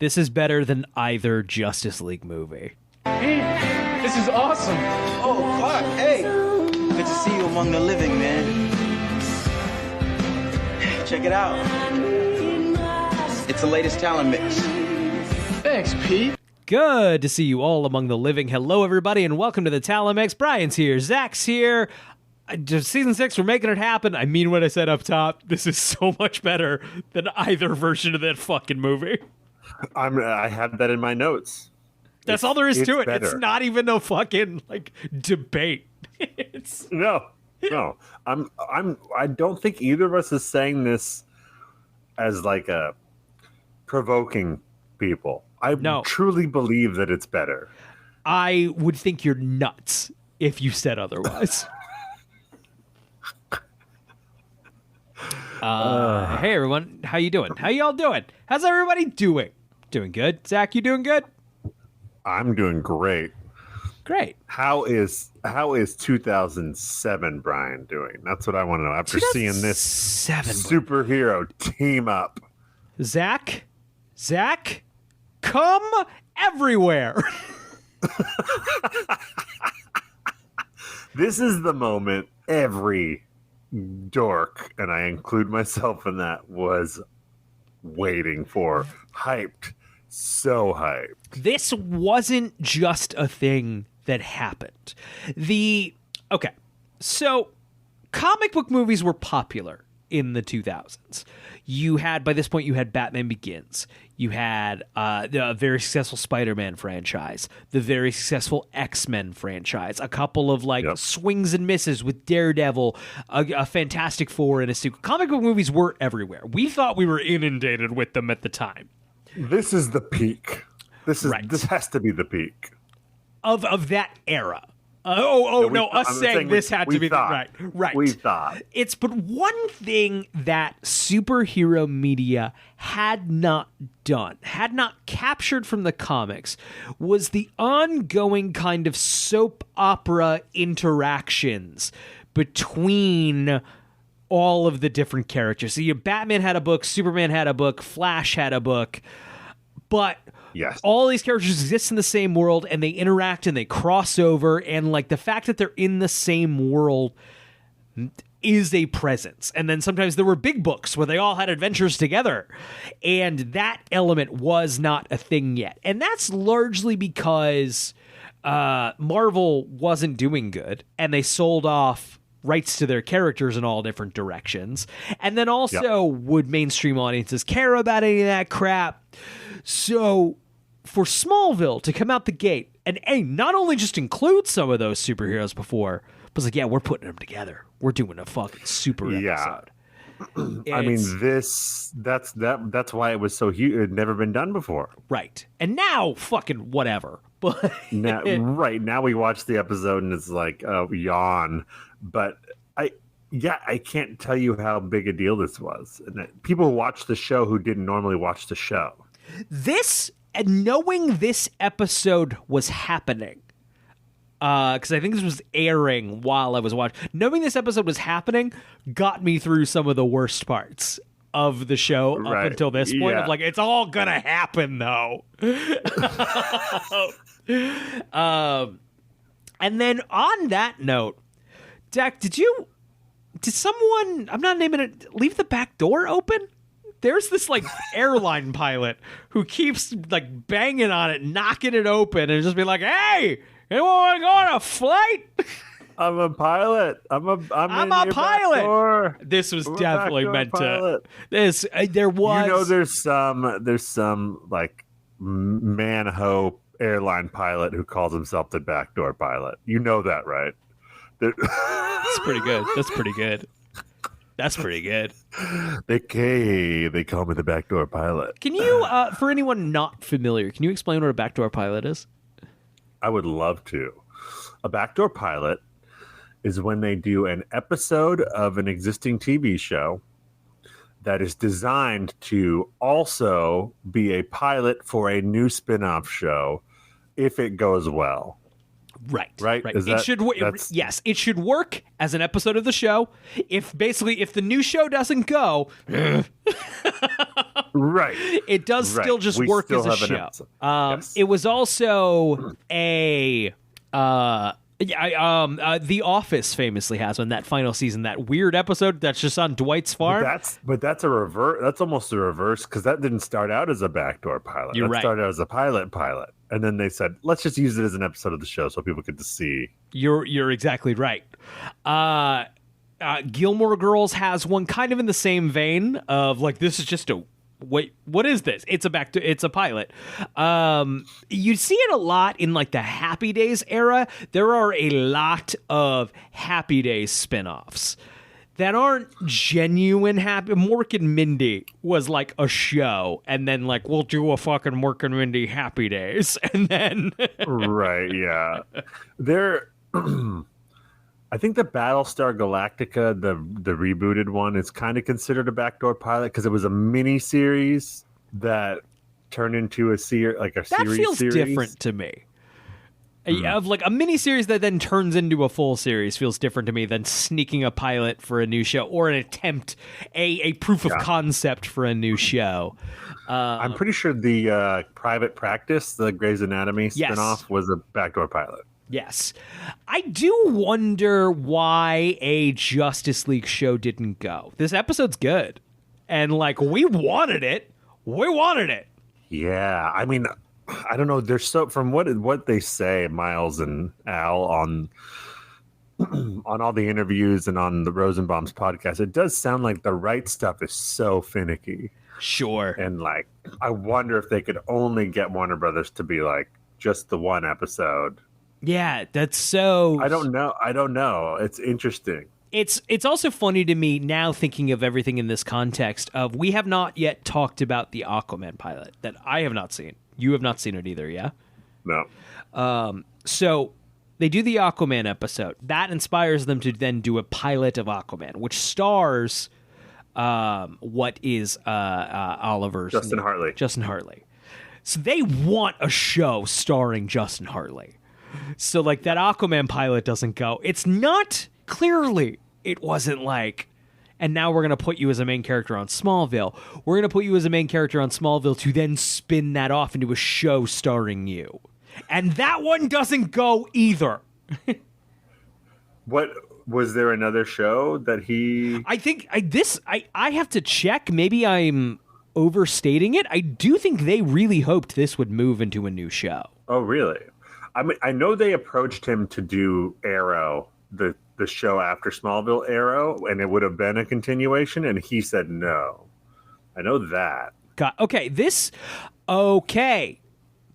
This is better than either Justice League movie. Hey, this is awesome. Oh, Clark, hey. Good to see you among the living, man. Check it out. It's the latest talent mix. Thanks, Pete. Good to see you all among the living. Hello, everybody, and welcome to the Talamex. Brian's here. Zach's here. Just season 6, we're making it happen. I mean what I said up top. This is so much better than either version of that fucking movie. I had that in my notes. That's all there is to it. Better. It's not even a fucking debate. No. I don't think either of us is saying this as like a provoking people. I truly believe that it's better. I would think you're nuts if you said otherwise. Hey everyone, how you doing? How y'all doing? How's everybody doing? Doing good. Zach, you doing good? I'm doing great. Great. How is 2007 Brian doing? That's what I want to know after seeing this superhero team up. Zach, come everywhere. This is the moment every dork, and I include myself in that, was waiting for. Hyped. So hyped. This wasn't just a thing that happened. So comic book movies were popular in the 2000s. By this point, you had Batman Begins. You had the very successful Spider-Man franchise, the very successful X-Men franchise, a couple of swings and misses with Daredevil, a Fantastic Four, and a sequel. Comic book movies were everywhere. We thought we were inundated with them at the time. This is the peak. This has to be the peak of that era. Us saying this had to be right. We thought. But one thing that superhero media had not done, had not captured from the comics, was the ongoing kind of soap opera interactions between all of the different characters. So Batman had a book, Superman had a book, Flash had a book, but yes, all these characters exist in the same world, and they interact and they cross over, and the fact that they're in the same world is a presence. And then sometimes there were big books where they all had adventures together, and that element was not a thing yet. And that's largely because Marvel wasn't doing good, and they sold off rights to their characters in all different directions. And then also, would mainstream audiences care about any of that crap? So for Smallville to come out the gate and not only just include some of those superheroes before, but it's we're putting them together. We're doing a fucking super episode. I mean, that's why it was so huge. It had never been done before. Right. And now, fucking whatever. But now we watch the episode and it's yawn. But I can't tell you how big a deal this was. And people who watch the show who didn't normally watch the show. Knowing this episode was happening, because I think this was airing while I was watching, knowing this episode was happening got me through some of the worst parts of the show up until this point. Of it's all gonna happen though. And then on that note, Dak, did someone, I'm not naming it, leave the back door open? There's this airline pilot who keeps banging on it, knocking it open, and just be like, "Hey, anyone want to go on a flight?" I'm a pilot. I'm a pilot. Back door. This was definitely meant to. This there was. There's some man-ho airline pilot who calls himself the backdoor pilot. You know that, right? That's pretty good. That's pretty good. They call me the backdoor pilot. Can you, for anyone not familiar, can you explain what a backdoor pilot is? I would love to. A backdoor pilot is when they do an episode of an existing TV show that is designed to also be a pilot for a new spin-off show if it goes well. Right. Yes, it should work as an episode of the show. If the new show doesn't go, Right. It does still just We work still as a have an show. episode. Yes. It was also a The Office famously has one, that final season, that weird episode that's just on Dwight's farm. But that's a reverse. That's almost a reverse, because that didn't start out as a backdoor pilot. You're that right. started out as a pilot, and then they said, let's just use it as an episode of the show so people get to see. You're exactly right. Gilmore Girls has one kind of in the same vein of like, this is just a wait, what is this? It's a pilot. You see it a lot in like the Happy Days era. There are a lot of Happy Days spinoffs that aren't genuine happy. Mork and Mindy was like a show, and then like, we'll do a fucking Mork and Mindy Happy Days, and then Right, yeah. I think the Battlestar Galactica, the rebooted one, is kind of considered a backdoor pilot because it was a mini series that turned into a series. that feels different to me. Of like a mini series that then turns into a full series feels different to me than sneaking a pilot for a new show or an attempt, a proof of concept for a new show. I'm pretty sure the Private Practice, the Grey's Anatomy spinoff, was a backdoor pilot. Yes. I do wonder why a Justice League show didn't go. This episode's good. And like, we wanted it. We wanted it. Yeah. I mean, I don't know. There's from what they say, Miles and Al, on all the interviews and on the Rosenbaum's podcast, it does sound like the right stuff is so finicky. Sure. And like, I wonder if they could only get Warner Brothers to be like just the one episode. Yeah, that's so... I don't know. It's interesting. It's also funny to me now, thinking of everything in this context of, we have not yet talked about the Aquaman pilot that I have not seen. You have not seen it either, yeah? No. So they do the Aquaman episode. That inspires them to then do a pilot of Aquaman, which stars what is Oliver's Justin name? Hartley. Justin Hartley. So they want a show starring Justin Hartley. So like, that Aquaman pilot doesn't go. It's not, clearly it wasn't like, and now we're going to put you as a main character on Smallville. We're going to put you as a main character on Smallville to then spin that off into a show starring you. And that one doesn't go either. What was there another show that he... I think I have to check. Maybe I'm overstating it. I do think they really hoped this would move into a new show. Oh, really? I mean, I know they approached him to do Arrow, the show after Smallville, Arrow, and it would have been a continuation, and he said no. I know that. Okay.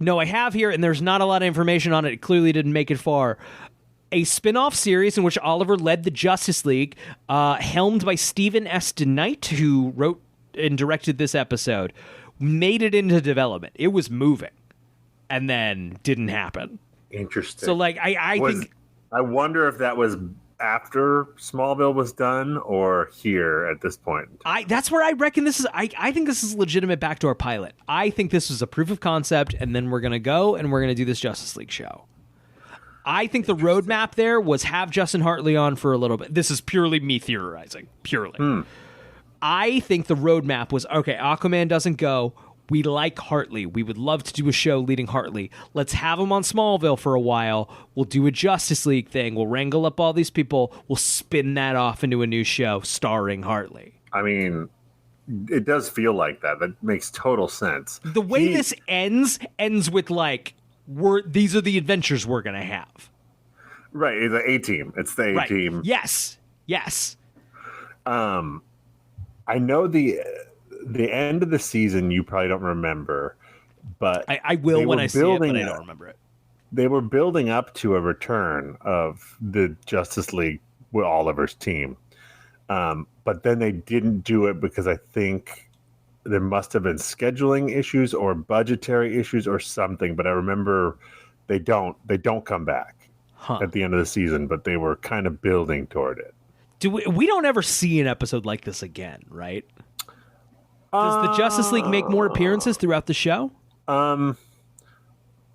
No, I have here, and there's not a lot of information on it. It clearly didn't make it far. A spin-off series in which Oliver led the Justice League, helmed by Stephen S. DeKnight, who wrote and directed this episode, made it into development. It was moving, and then didn't happen. Interesting. So, like, I think... I wonder if that was after Smallville was done or here at this point. That's where I reckon this is... I think this is a legitimate backdoor pilot. I think this was a proof of concept, and then we're going to go, and we're going to do this Justice League show. I think the roadmap there was have Justin Hartley on for a little bit. This is purely me theorizing. Purely. I think the roadmap was, okay, Aquaman doesn't go. We like Hartley. We would love to do a show leading Hartley. Let's have him on Smallville for a while. We'll do a Justice League thing. We'll wrangle up all these people. We'll spin that off into a new show starring Hartley. I mean, it does feel like that. That makes total sense. The way this ends with like, these are the adventures we're going to have. Right. The A-Team. It's the A-Team. Right. Yes. I know the end of the season you probably don't remember, but I will when I see it, but I don't remember it. They were building up to a return of the Justice League with Oliver's team. But then they didn't do it because I think there must have been scheduling issues or budgetary issues or something. But I remember they don't come back at the end of the season, but they were kind of building toward it. We don't ever see an episode like this again, right? Does the Justice League make more appearances throughout the show?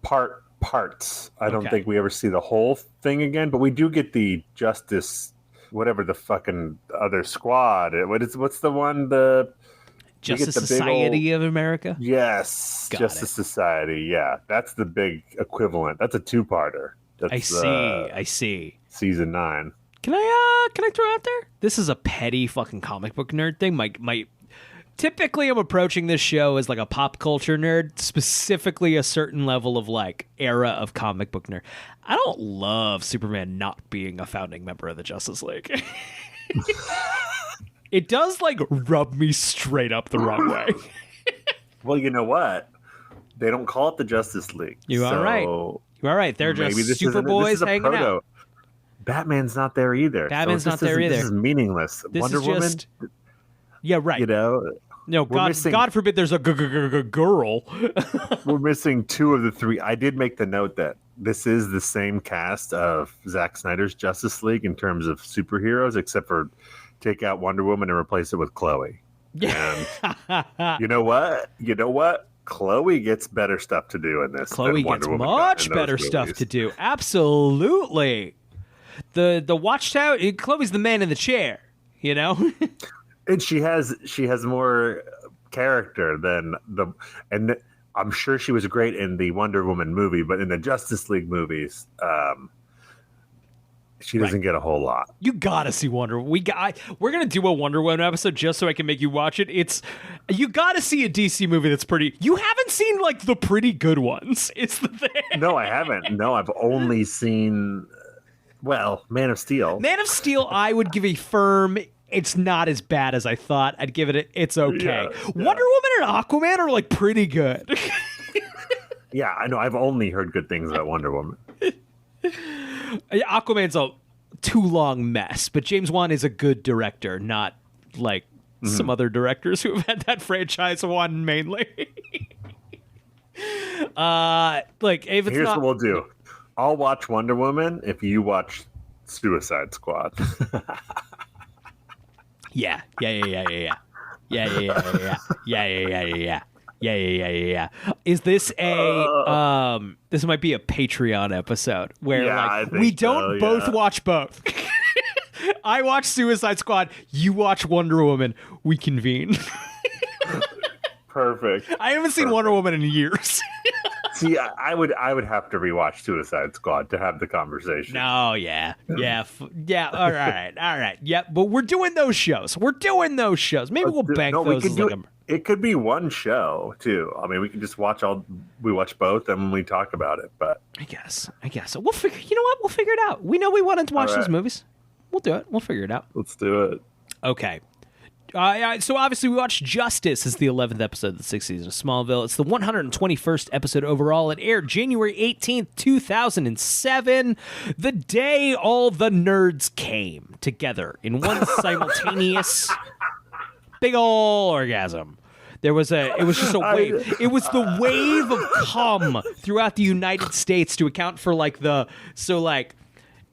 Parts. I don't think we ever see the whole thing again, but we do get the Justice, whatever the fucking other squad. What's the one? Justice the big Society of America. Yes, Got Justice it. Society. Yeah, that's the big equivalent. That's a two-parter. That's, I see. season 9. Can I throw out there? This is a petty fucking comic book nerd thing. Typically I'm approaching this show as like a pop culture nerd, specifically a certain level of like era of comic book nerd. I don't love Superman not being a founding member of the Justice League. It does like rub me straight up the wrong way. Well, you know what? They don't call it the Justice League. You are right. You are right. They're just Superboys hanging out. Batman's not there either. Batman's not there either. This is meaningless. This Wonder is Woman. just... Yeah, right. You know, no, God forbid there's a girl. We're missing 2 of the 3. I did make the note that this is the same cast of Zack Snyder's Justice League in terms of superheroes, except for take out Wonder Woman and replace it with Chloe. Yeah. And you know what? Chloe gets better stuff to do in this. Chloe gets much better stuff to do. Absolutely. The Watchtower. Chloe's the man in the chair. You know. And she has more character than and I'm sure she was great in the Wonder Woman movie, but in the Justice League movies, she doesn't get a whole lot. You gotta see Wonder Woman. We're gonna do a Wonder Woman episode just so I can make you watch it. You gotta see a DC movie that's pretty. You haven't seen like the pretty good ones. It's the thing. No, I haven't. No, I've only seen Man of Steel. Man of Steel, I would give a firm. It's not as bad as I thought. I'd give it. It's okay. Yeah. Wonder Woman and Aquaman are like pretty good. Yeah, I know. I've only heard good things about Wonder Woman. Aquaman's a too long mess, but James Wan is a good director, not like some other directors who have had that franchise won mainly. Like if it's Here's what we'll do. I'll watch Wonder Woman if you watch Suicide Squad. Yeah. Is this this might be a Patreon episode where we don't both watch both. I watch Suicide Squad, you watch Wonder Woman, we convene. Perfect. I haven't seen Wonder Woman in years. See, I would have to rewatch Suicide Squad to have the conversation. No, yeah. All right. Yeah, but we're doing those shows. Maybe we'll bank those. It could be one show too. I mean, we can just watch both and we talk about it. But I guess we'll figure. You know what? We'll figure it out. We know we wanted to watch those movies. We'll do it. We'll figure it out. Let's do it. Okay. So obviously we watched Justice as the 11th episode of the 6th season of Smallville. It's the 121st episode overall. It aired January 18th, 2007, the day all the nerds came together in one simultaneous big ol' orgasm. It was just a wave. It was the wave of cum throughout the United States to account for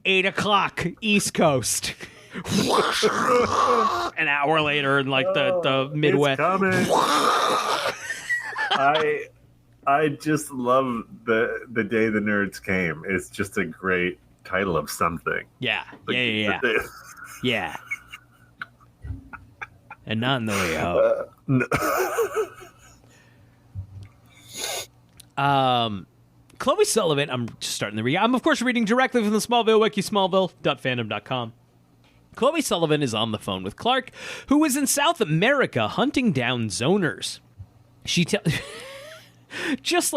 8 o'clock East Coast. An hour later in the Midwest. It's coming. I just love the day the nerds came. It's just a great title of something. Yeah. Yeah. And not in the way out. Chloe Sullivan, I'm just starting the read. I'm of course reading directly from the Smallville wiki, smallville.fandom.com. Chloe Sullivan is on the phone with Clark, who is in South America hunting down zoners. She just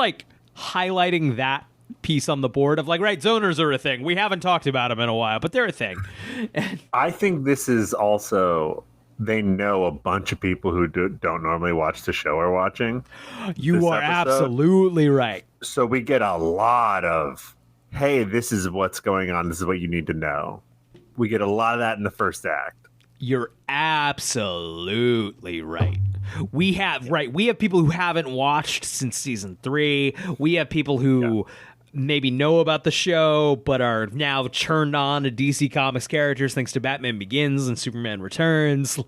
highlighting that piece on the board of zoners are a thing. We haven't talked about them in a while, but they're a thing. I think this is also, they know a bunch of people who don't normally watch the show are watching. You are absolutely right. So we get a lot of, hey, this is what's going on. This is what you need to know. We get a lot of that in the first act. You're absolutely right. We have people who haven't watched since season 3. We have people who maybe know about the show but are now turned on to DC Comics characters thanks to Batman Begins and Superman Returns.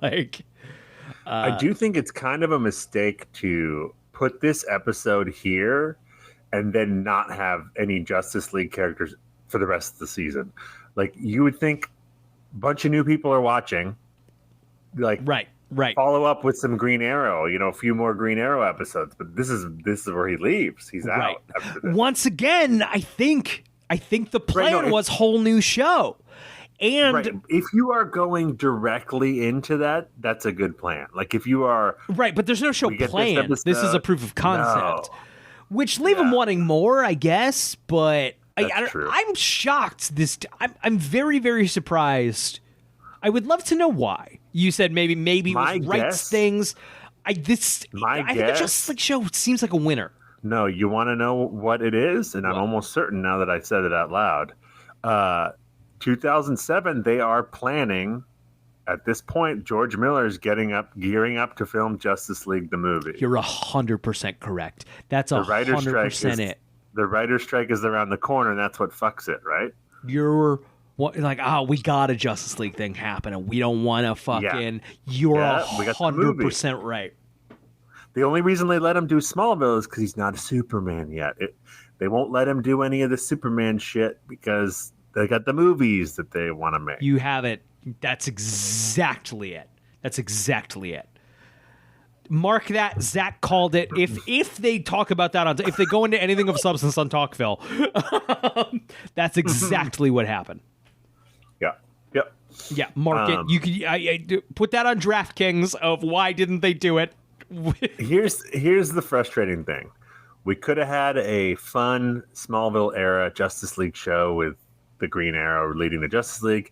I do think it's kind of a mistake to put this episode here and then not have any Justice League characters for the rest of the season. You would think a bunch of new people are watching. Right. Right. follow up with some Green Arrow, a few more Green Arrow episodes. But this is where he leaves. He's Right. out after this. Once again, I think the plan was whole new show. And right. If you are going directly into that, that's a good plan. Like if you are right, but there's no show plan. This is a proof of concept, which leave them wanting more, I guess. But I'm shocked. I'm very, very surprised. I would love to know why. You said maybe it was writes things. I think the Justice League show seems like a winner. No, you want to know what it is? And I'm almost certain now that I said it out loud. 2007, they are planning. At this point, George Miller is gearing up to film Justice League the movie. You're 100% correct. That's 100% it. The writer's strike is around the corner, and that's what fucks it, right? You're like, we got a Justice League thing happening. We don't want to fucking. You're 100% right. The only reason they let him do Smallville is because he's not a Superman yet. They won't let him do any of the Superman shit because they got the movies that they want to make. You have it. That's exactly it. Mark that. Zach called it. If they talk about that if they go into anything of substance on Talkville, that's exactly what happened. Yeah. Mark it. You could I put that on DraftKings of why didn't they do it. Here's the frustrating thing. We could have had a fun Smallville era Justice League show with the Green Arrow leading the Justice League.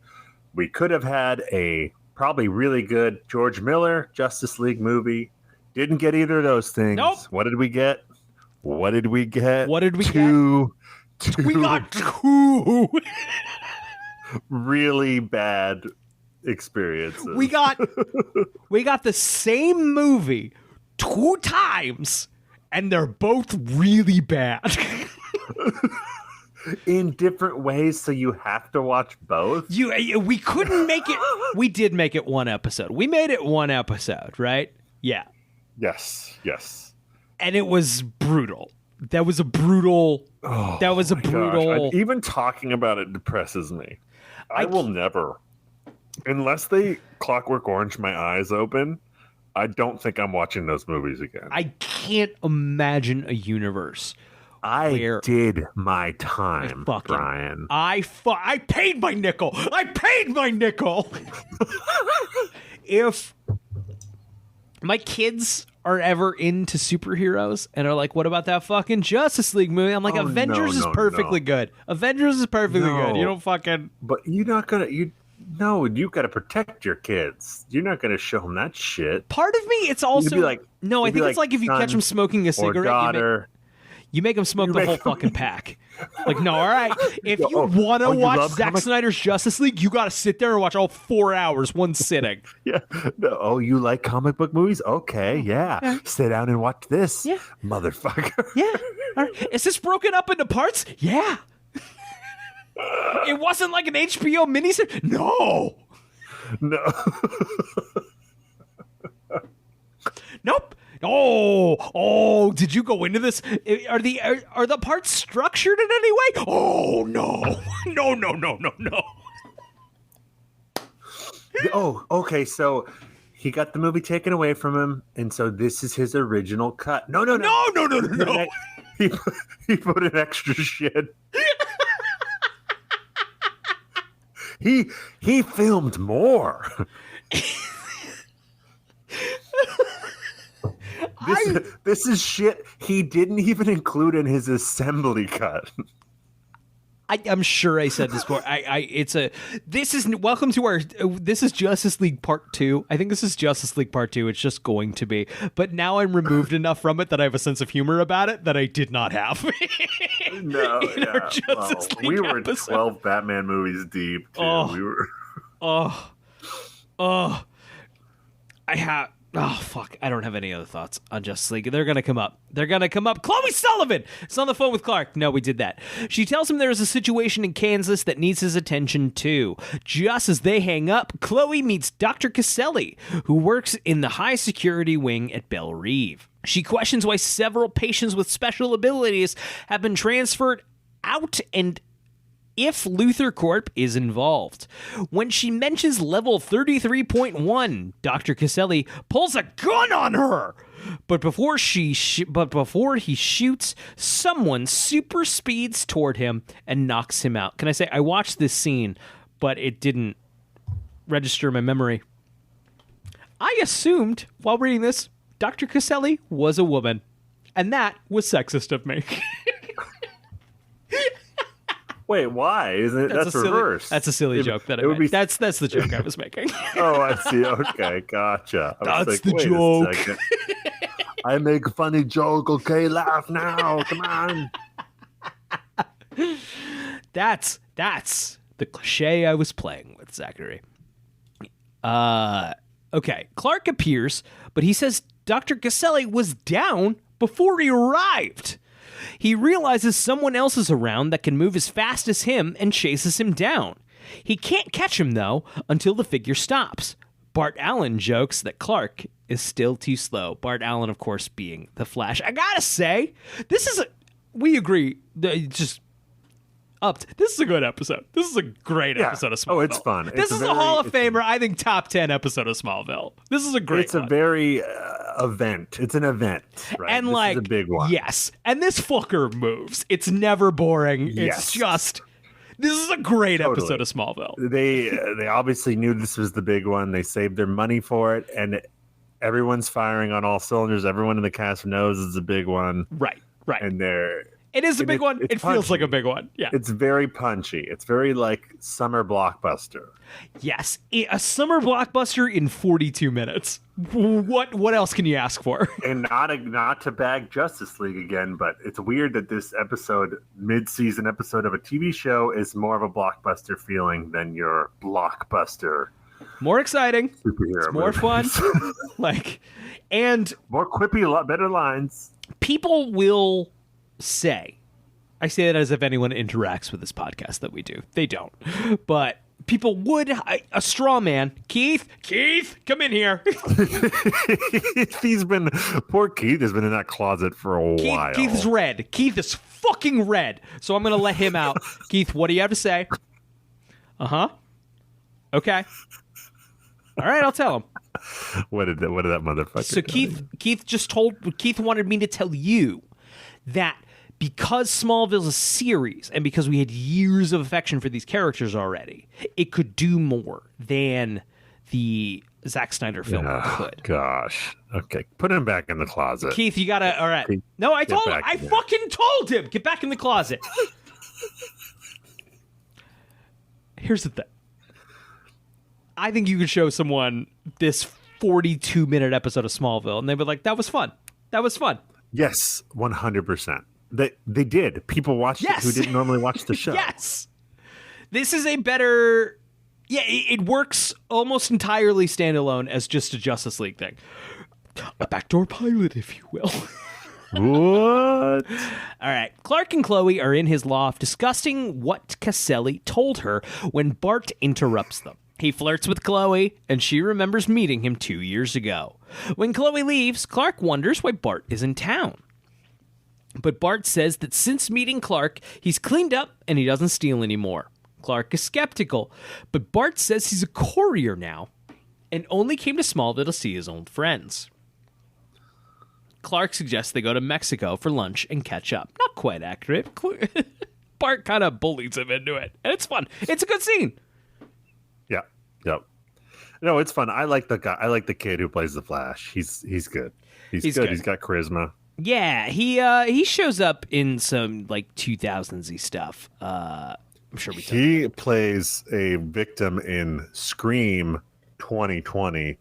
We could have had a probably really good George Miller Justice League movie. Didn't get either of those things. Nope. What did we get? We got two really bad experiences. We got the same movie 2 times, and they're both really bad. In different ways, so you have to watch both. We couldn't make it. We did make it one episode. We made it one episode, right? Yeah. Yes. And it was brutal. That was a brutal. Gosh. Even talking about it depresses me. I will never, unless they Clockwork Orange my eyes open, I don't think I'm watching those movies again. I can't imagine a universe. I did my time, Brian. I paid my nickel. If my kids are ever into superheroes and are like, what about that fucking Justice League movie? I'm like, Avengers is perfectly good. Avengers is perfectly good. You don't fucking... But you're not going to... you got to protect your kids. You're not going to show them that shit. Part of me, it's also... I think it's like if you catch them smoking a cigarette, you make them smoke the whole fucking pack. Like, no, all right. If you want to watch Zack Snyder's Justice League, you got to sit there and watch all 4 hours, one sitting. Yeah. No, oh, you like comic book movies? Okay, yeah. Sit down and watch this, motherfucker. Yeah. All right. Is this broken up into parts? Yeah. It wasn't like an HBO miniseries? No. Nope. Oh, did you go into this? Are the parts structured in any way? Oh, no. No. Oh, okay, so he got the movie taken away from him, and so this is his original cut. No. He put an extra shit. He filmed more. This is shit he didn't even include in his assembly cut. I'm sure I said this before. Welcome to our, this is Justice League Part 2. I think this is Justice League Part 2. It's just going to be. But now I'm removed enough from it that I have a sense of humor about it that I did not have. We were 12 Batman movies deep, too. Fuck. I don't have any other thoughts on Justice League. They're going to come up. Chloe Sullivan is on the phone with Clark. No, we did that. She tells him there is a situation in Kansas that needs his attention too. Just as they hang up, Chloe meets Dr. Caselli, who works in the high security wing at Belle Reve. She questions why several patients with special abilities have been transferred out and if Luthor Corp is involved. When she mentions level 33.1, Dr. Caselli pulls a gun on her. But before he shoots, someone super speeds toward him and knocks him out. Can I say I watched this scene, but it didn't register in my memory. I assumed while reading this, Dr. Caselli was a woman, and that was sexist of me. Wait, why? Isn't it? That's reverse. That's a silly joke that I made. That's the joke I was making. Oh, I see. Okay, gotcha. That's the joke. I make a funny joke. Okay, laugh now. Come on. That's the cliche I was playing with, Zachary. Okay, Clark appears, but he says Dr. Caselli was down before he arrived. He realizes someone else is around that can move as fast as him and chases him down. He can't catch him, though, until the figure stops. Bart Allen jokes that Clark is still too slow. Bart Allen, of course, being the Flash. I gotta say, we agree, just upped. This is a good episode. This is a great episode of Smallville. Oh, it's fun. This is a Hall of Famer, I think, top 10 episode of Smallville. This is a great one. It's a very event. It's an event, right? And this is a big one. Yes. And this fucker moves. It's never boring. It's just... This is a great episode of Smallville. They obviously knew this was the big one. They saved their money for it, and everyone's firing on all cylinders. Everyone in the cast knows it's a big one. Right. And it is a big one. It feels like a big one. Yeah. It's very punchy. It's very like summer blockbuster. Yes. A summer blockbuster in 42 minutes. What else can you ask for? And not to bag Justice League again, but it's weird that this episode, mid-season episode of a TV show, is more of a blockbuster feeling than your blockbuster. More exciting. Superhero it's more movies. Fun. And more quippy, a lot better lines. People will say, I say that as if anyone interacts with this podcast that we do. They don't. But people would, a straw man, Keith, come in here. Poor Keith has been in that closet for a while. Keith's red. Keith is fucking red. So I'm going to let him out. Keith, what do you have to say? Uh-huh. Okay. All right, I'll tell him. What did that motherfucker So Keith wanted me to tell you that because Smallville's a series and because we had years of affection for these characters already, it could do more than the Zack Snyder film could. Gosh. Okay. Put him back in the closet. Keith, you gotta, all right. No, I fucking told him, get back in the closet. Here's the thing. I think you could show someone this 42-minute episode of Smallville and they'd be like, that was fun. That was fun. Yes, 100%. They did. People watched it who didn't normally watch the show. Yes. This is a better... Yeah, it works almost entirely standalone as just a Justice League thing. A backdoor pilot, if you will. What? All right. Clark and Chloe are in his loft discussing what Caselli told her when Bart interrupts them. He flirts with Chloe, and she remembers meeting him 2 years ago. When Chloe leaves, Clark wonders why Bart is in town. But Bart says that since meeting Clark, he's cleaned up and he doesn't steal anymore. Clark is skeptical, but Bart says he's a courier now and only came to Smallville to see his old friends. Clark suggests they go to Mexico for lunch and catch up. Not quite accurate. Bart kind of bullies him into it, and it's fun. It's a good scene. Yep. No, it's fun. I like the guy. I like the kid who plays the Flash. He's good. He's good. He's got charisma. Yeah, he shows up in some like 2000s-y stuff. I'm sure he plays a victim in Scream 2020.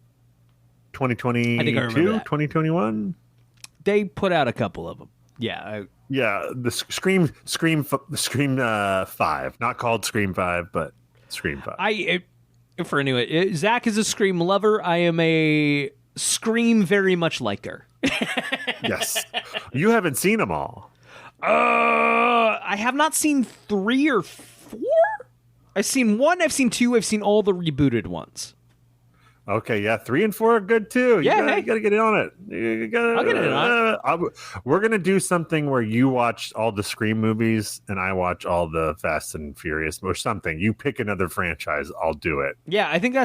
2022, I think I remember that. 2021. They put out a couple of them. Yeah. The Scream 5, not called Scream 5, but Scream 5. For anyway, Zach is a Scream lover. I am a Scream very much liker. Yes. You haven't seen them all. I have not seen 3 or 4. I've seen 1, I've seen 2, I've seen all the rebooted ones. Okay, yeah, 3 and 4 are good too. Yeah, you gotta get in on it. I'll get in on it. We're gonna do something where you watch all the Scream movies and I watch all the Fast and Furious or something. You pick another franchise, I'll do it. Yeah, I think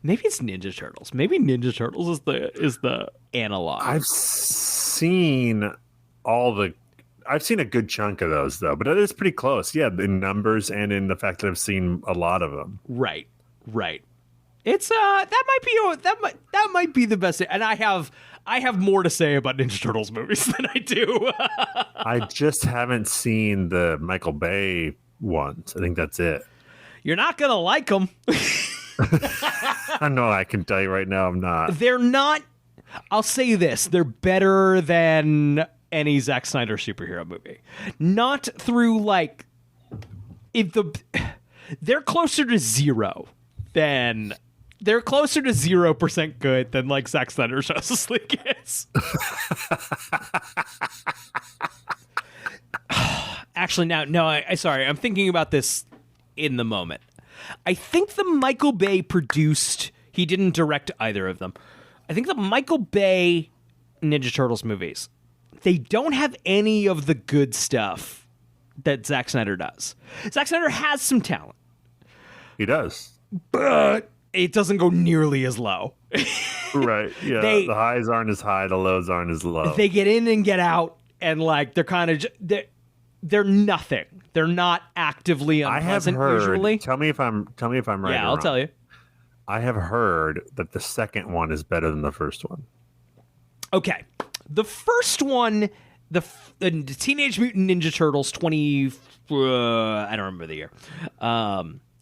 maybe it's Ninja Turtles. Maybe Ninja Turtles is the analog. I've seen a good chunk of those though, but it is pretty close. Yeah, in numbers and in the fact that I've seen a lot of them. Right. It's that might be the best, and I have more to say about Ninja Turtles movies than I do. I just haven't seen the Michael Bay ones. I think that's it. You're not gonna like them. I know. I can tell you right now, I'm not. They're not. I'll say this: they're better than any Zack Snyder superhero movie. Not through like they're closer to 0% good than like Zack Snyder's Justice League is. Actually, sorry, I'm thinking about this in the moment. I think the Michael Bay produced. He didn't direct either of them. I think the Michael Bay Ninja Turtles movies, they don't have any of the good stuff that Zack Snyder does. Zack Snyder has some talent. He does. But it doesn't go nearly as low. Right. Yeah. The highs aren't as high. The lows aren't as low. They get in and get out, and like they're kind of they're nothing. They're not actively unpleasant. I have heard, usually. Tell me if I'm right. Yeah, I'll tell you. I have heard that the second one is better than the first one. Okay, the first one, the Teenage Mutant Ninja Turtles 20. I don't remember the year.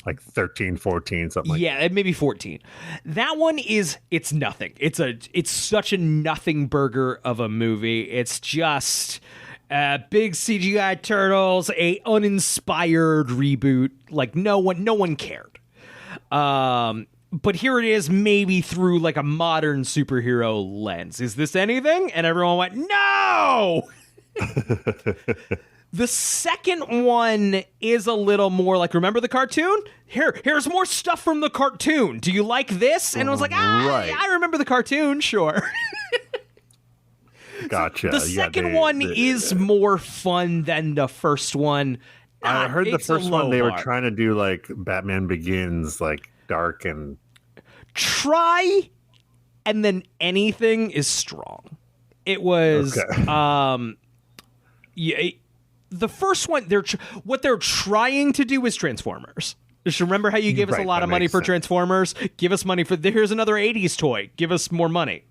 Like 13, 14, something like that. Yeah, maybe 14. That one it's nothing. It's such a nothing burger of a movie. It's just big CGI turtles, a uninspired reboot. Like no one cared. But here it is, maybe through like a modern superhero lens. Is this anything? And everyone went, no! The second one is a little more like, remember the cartoon? Here's more stuff from the cartoon. Do you like this? And I was like, right. I remember the cartoon, sure. Gotcha. The second one is more fun than the first one. I heard the first one they were trying to do like Batman Begins, like dark and... Try, and then anything is strong. It was... Okay. Yeah, the first one, what they're trying to do is Transformers. Just remember how you gave us a lot of money for Transformers? Give us money for... Here's another 80s toy. Give us more money.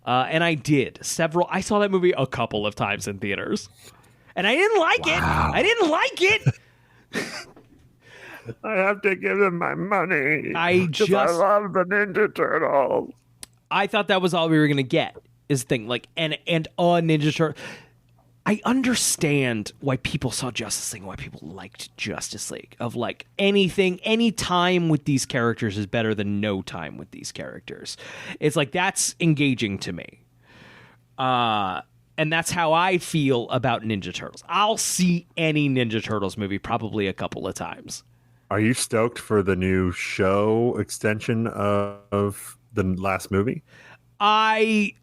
And I did. I saw that movie a couple of times in theaters. And I didn't like it. I didn't like it. I have to give them my money. I love the Ninja Turtles. I thought that was all we were going to get. Is the thing. Like, and a Ninja Turtle... I understand why people saw Justice League, why people liked Justice League. Of like any time with these characters is better than no time with these characters. It's like that's engaging to me. And that's how I feel about Ninja Turtles. I'll see any Ninja Turtles movie probably a couple of times. Are you stoked for the new show extension of the last movie?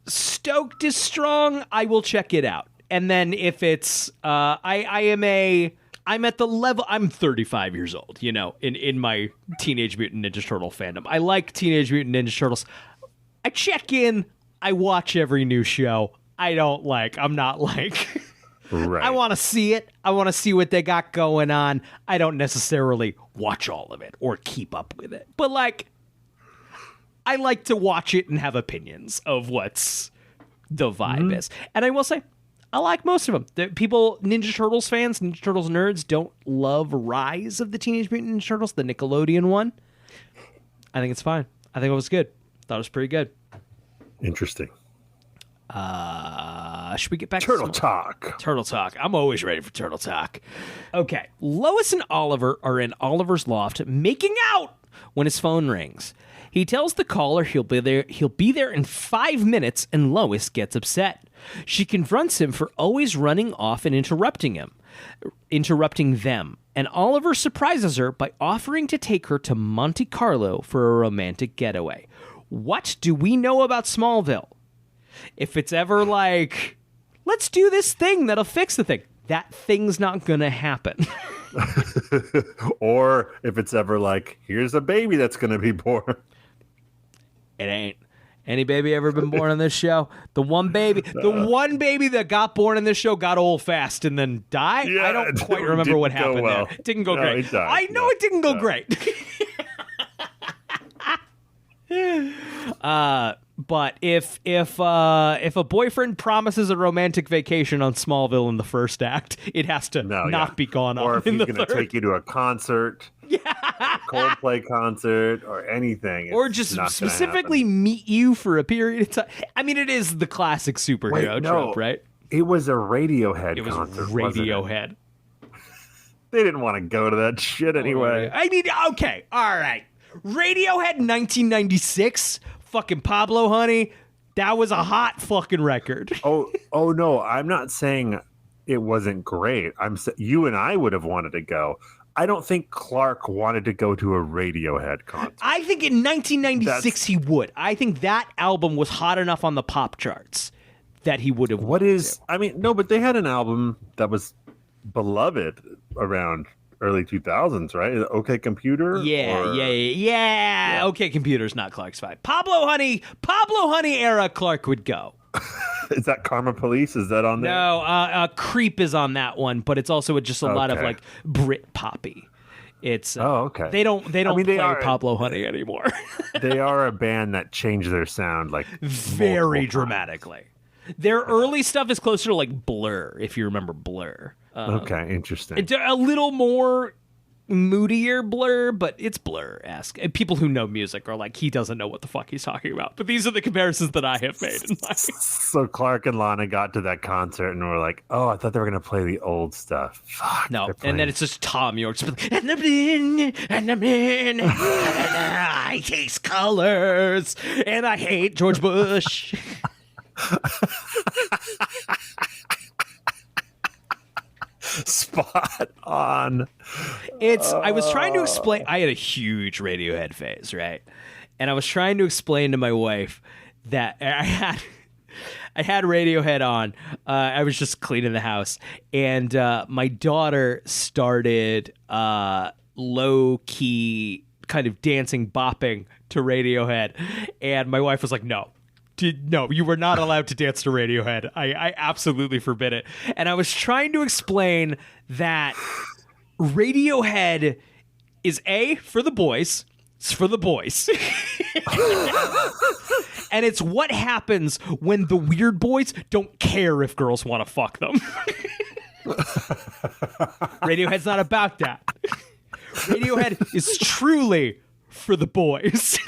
Stoked is strong. I will check it out. And then if it's, I'm at the level, I'm 35 years old, in my Teenage Mutant Ninja Turtle fandom. I like Teenage Mutant Ninja Turtles. I check in, I watch every new show. I'm not like, right. I want to see it. I want to see what they got going on. I don't necessarily watch all of it or keep up with it. But like, I like to watch it and have opinions of what's the vibe is. And I will say, I like most of them. Ninja Turtles fans, Ninja Turtles nerds don't love Rise of the Teenage Mutant Ninja Turtles, the Nickelodeon one. I think it's fine. I think it was good. Thought it was pretty good. Interesting. Should we get back Turtle to Talk? Turtle Talk. I'm always ready for Turtle Talk. Okay. Lois and Oliver are in Oliver's loft making out when his phone rings. He tells the caller he'll be there in 5 minutes, and Lois gets upset. She confronts him for always running off and interrupting them, and Oliver surprises her by offering to take her to Monte Carlo for a romantic getaway. what do we know about Smallville? If it's ever like, let's do this thing that'll fix the thing, that thing's not gonna happen. Or if it's ever like, here's a baby that's gonna be born. It ain't. Any baby ever been born on this show? The one baby that got born in this show got old fast and then died? Yeah, I don't quite remember what happened well. there. It didn't go No, great. it died. I know it didn't go great. But if a boyfriend promises a romantic vacation on Smallville in the first act, it has to not be gone or on if in he's the going to third. take you to a concert, Coldplay concert, or anything, Or it's just not gonna specifically happen. meet you for a period of time. I mean, it is the classic superhero trope, right? It was a Radiohead It was concert. Wasn't it? Radiohead. They didn't want to go to that shit anyway. I mean, okay, all right. Radiohead 1996, fucking Pablo Honey, that was a hot fucking record. Oh no, I'm not saying it wasn't great. You and I would have wanted to go. I don't think Clark wanted to go to a Radiohead concert. I think in 1996 he would. I think that album was hot enough on the pop charts that he would have. But they had an album that was beloved around early 2000s, right? OK Computer? Yeah. Okay, Computer's not Clark's vibe. Pablo Honey era Clark would go. Is that Karma Police? Is that on there? No, Creep is on that one, but it's also just a lot of like Brit poppy. It's okay. They don't play are, Pablo Honey anymore. They are a band that changed their sound like very dramatically. Their early stuff is closer to like Blur, if you remember Blur. Okay, interesting. It's a little more moodier Blur, but it's Blur-esque. And people who know music are like, he doesn't know what the fuck he's talking about. But these are the comparisons that I have made in life. So Clark and Lana got to that concert and were like, oh, I thought they were going to play the old stuff. Fuck. No, and then it's just Tom York. And I taste colors, and I hate George Bush. Spot on. I was trying to explain. I had a huge Radiohead phase, right? And I was trying to explain to my wife that I had Radiohead on. I was just cleaning the house, and my daughter started low key kind of dancing, bopping to Radiohead, and my wife was like, "No, you were not allowed to dance to Radiohead. I absolutely forbid it." And I was trying to explain that Radiohead is for the boys. It's for the boys. And it's what happens when the weird boys don't care if girls want to fuck them. Radiohead's not about that. Radiohead is truly for the boys.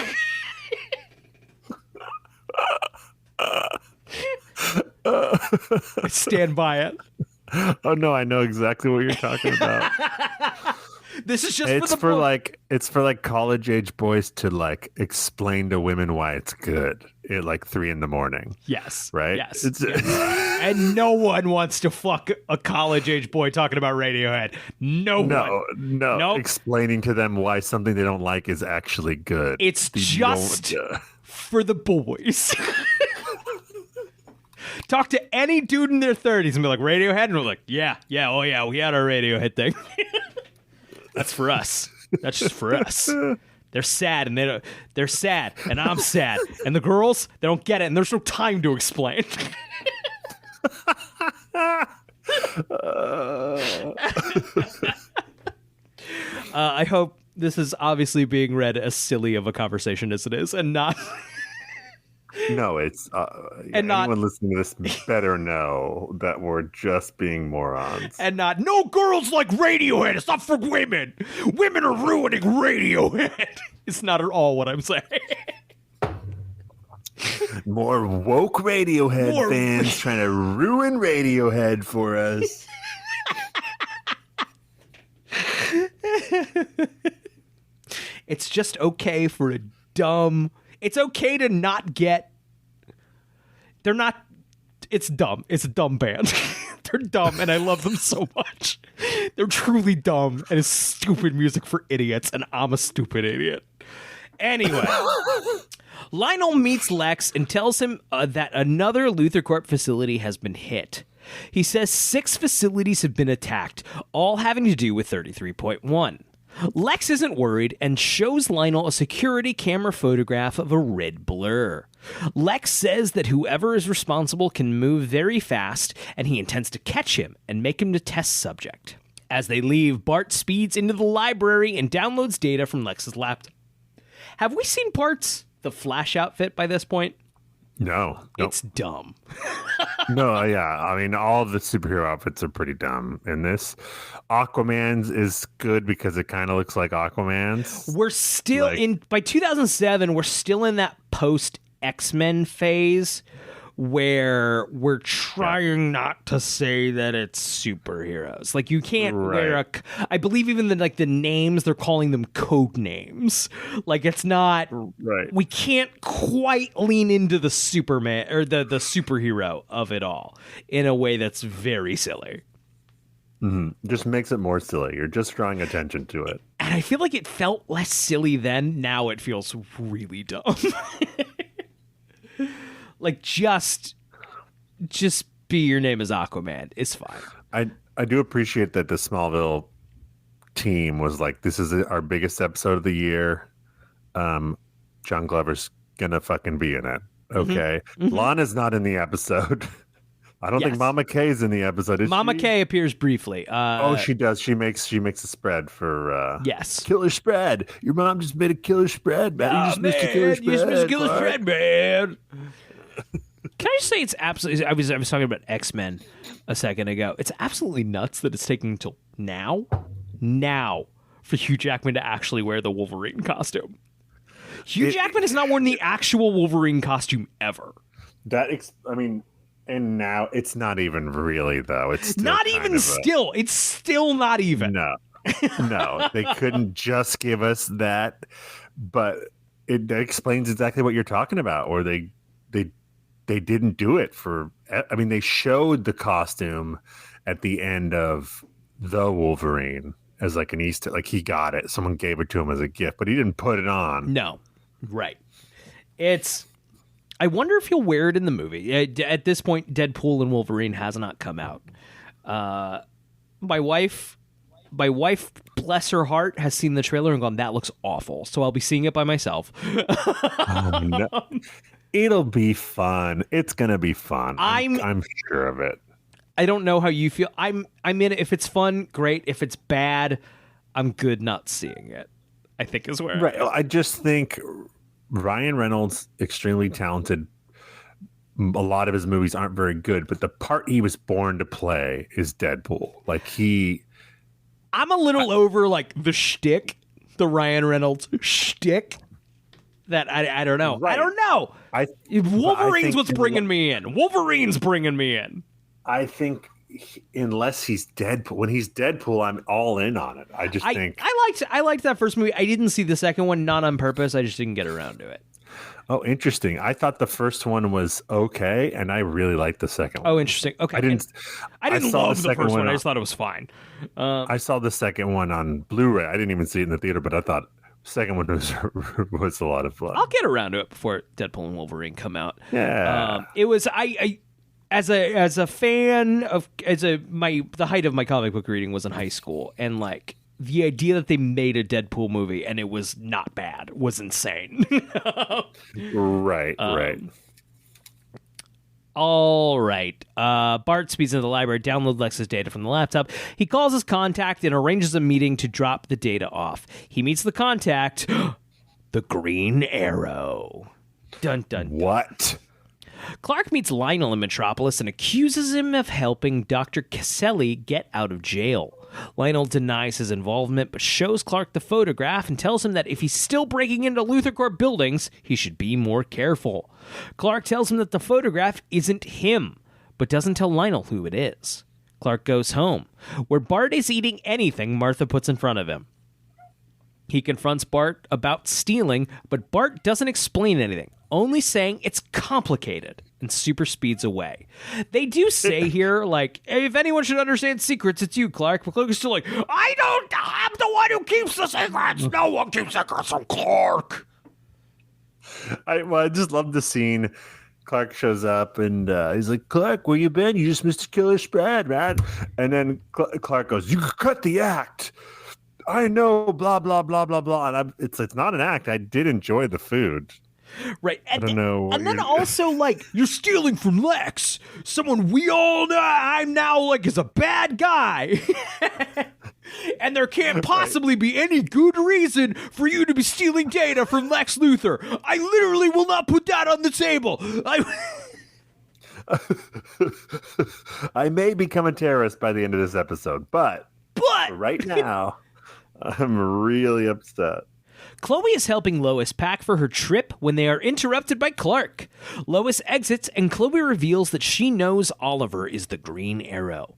I stand by it. Oh no, I know exactly what you're talking about. This is just it's for like college age boys to like explain to women why it's good at like 3 a.m. Yes. Right? Yes. And no one wants to fuck a college age boy talking about Radiohead. No one. Nope. Explaining to them why something they don't like is actually good. It's just for the boys. Talk to any dude in their 30s and be like, Radiohead? And we're like, yeah, we had our Radiohead thing. That's for us. That's just for us. They're sad, and they're sad, and I'm sad. And the girls, they don't get it, and there's no time to explain. I hope this is obviously being read as silly of a conversation as it is, and not... No, it's anyone listening to this better know that we're just being morons. And not, no girls like Radiohead. It's not for women. Women are ruining Radiohead. It's not at all what I'm saying. More woke Radiohead fans trying to ruin Radiohead for us. It's just okay for a dumb... It's okay to not get... They're not... It's dumb. It's a dumb band. They're dumb, and I love them so much. They're truly dumb, and it's stupid music for idiots, and I'm a stupid idiot. Anyway, Lionel meets Lex and tells him that another LuthorCorp facility has been hit. He says 6 facilities have been attacked, all having to do with 33.1. Lex isn't worried and shows Lionel a security camera photograph of a red blur. Lex says that whoever is responsible can move very fast, and he intends to catch him and make him the test subject. As they leave, Bart speeds into the library and downloads data from Lex's laptop. Have we seen Bart's The Flash outfit by this point? No. It's dumb. No, yeah. I mean, all of the superhero outfits are pretty dumb in this. Aquaman's is good because it kind of looks like Aquaman's. We're still by 2007, we're still in that post X-Men phase where we're trying not to say that it's superheroes. Like, you can't wear I believe even the names, they're calling them code names. Like, it's not we can't quite lean into the Superman or the superhero of it all in a way that's very silly. Mm-hmm. Just makes it more silly. You're just drawing attention to it. And I feel like it felt less silly then. Now it feels really dumb. Like, just be your name is Aquaman. It's fine. I do appreciate that the Smallville team was like, this is our biggest episode of the year. John Glover's gonna fucking be in it. Okay. Mm-hmm. Lana's not in the episode. I don't think Mama Kay's in the episode. Mama Kay appears briefly. She does. She makes a spread for killer spread. Your mom just made a killer spread, man. You just missed a killer spread. You just missed a killer spread, man. Can I just say it's absolutely... I was talking about X-Men a second ago. It's absolutely nuts that it's taking until now for Hugh Jackman to actually wear the Wolverine costume. Hugh Jackman has not worn the actual Wolverine costume ever. And now it's not even really, though. It's still not even still. It's still not even. No, they couldn't just give us that, but it explains exactly what you're talking about. Or they didn't do it for. I mean, they showed the costume at the end of the Wolverine as like an Easter, like he got it. Someone gave it to him as a gift, but he didn't put it on. No, right. I wonder if he'll wear it in the movie. At this point, Deadpool and Wolverine has not come out. My wife, bless her heart, has seen the trailer and gone, that looks awful. So I'll be seeing it by myself. Oh, no. It'll be fun. It's gonna be fun. I'm sure of it. I don't know how you feel. I'm in it. If it's fun, great. If it's bad, I'm good not seeing it, I think is where. Right. I just think Ryan Reynolds, extremely talented. A lot of his movies aren't very good, but the part he was born to play is Deadpool. I'm a little over the shtick, the Ryan Reynolds shtick. That I don't know. Right. I don't know. Wolverine's what's bringing me in. Wolverine's bringing me in. I think unless he's Deadpool, when he's Deadpool, I'm all in on it. I think I liked that first movie. I didn't see the second one, not on purpose. I just didn't get around to it. Oh, interesting. I thought the first one was okay, and I really liked the second one. Oh, interesting. Okay. I didn't love the first one. I just thought it was fine. I saw the second one on Blu-ray. I didn't even see it in the theater, but I thought the second one was a lot of fun. I'll get around to it before Deadpool and Wolverine come out. Yeah. It was I as a fan of the height of my comic book reading was in high school, and the idea that they made a Deadpool movie and it was not bad was insane. Right. All right. Bart speeds into the library, downloads Lex's data from the laptop. He calls his contact and arranges a meeting to drop the data off. He meets the contact, the Green Arrow. Dun, dun, dun. What? Clark meets Lionel in Metropolis and accuses him of helping Dr. Caselli get out of jail. Lionel denies his involvement, but shows Clark the photograph and tells him that if he's still breaking into LuthorCorp buildings, he should be more careful. Clark tells him that the photograph isn't him, but doesn't tell Lionel who it is. Clark goes home, where Bart is eating anything Martha puts in front of him. He confronts Bart about stealing, but Bart doesn't explain anything, only saying it's complicated, and super speeds away. They do say here, hey, if anyone should understand secrets, it's you, Clark. But Clark is still I'm the one who keeps the secrets. No one keeps secrets from Clark. I just love the scene. Clark shows up and he's like, Clark, where you been? You just missed a killer spread, man. And then Clark goes, you cut the act. I know, blah, blah, blah, blah, blah. And it's not an act. I did enjoy the food. Right. I don't know. And then also, like, you're stealing from Lex, someone we all know I'm now, like, is a bad guy. And there can't possibly be any good reason for you to be stealing data from Lex Luthor. I literally will not put that on the table. I may become a terrorist by the end of this episode, but right now, I'm really upset. Chloe is helping Lois pack for her trip when they are interrupted by Clark. Lois exits, and Chloe reveals that she knows Oliver is the Green Arrow.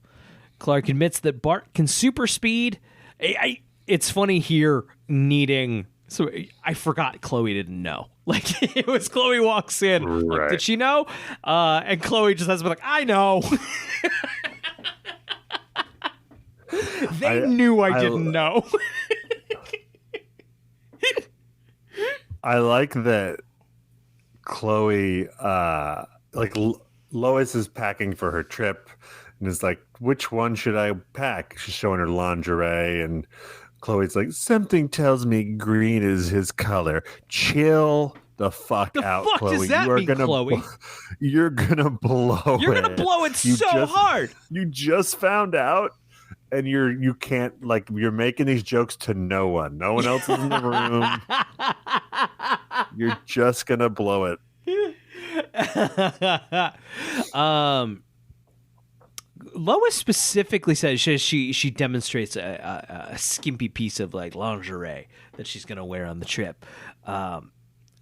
Clark admits that Bart can super speed. It's funny here needing... So I forgot Chloe didn't know. Like, it was Chloe walks in. Right. Like, did she know? And Chloe just has to be like, I know. They knew I didn't know. I like that Chloe, Lois is packing for her trip and is like, which one should I pack? She's showing her lingerie and Chloe's like, something tells me green is his color. Chill the fuck out, fuck Chloe. does that mean, Chloe? You're gonna blow You're going to blow it hard. You just found out. And you can't, like, you're making these jokes to no one. No one else is in the room. You're just gonna blow it. Lois specifically says she demonstrates a skimpy piece of like lingerie that she's gonna wear on the trip.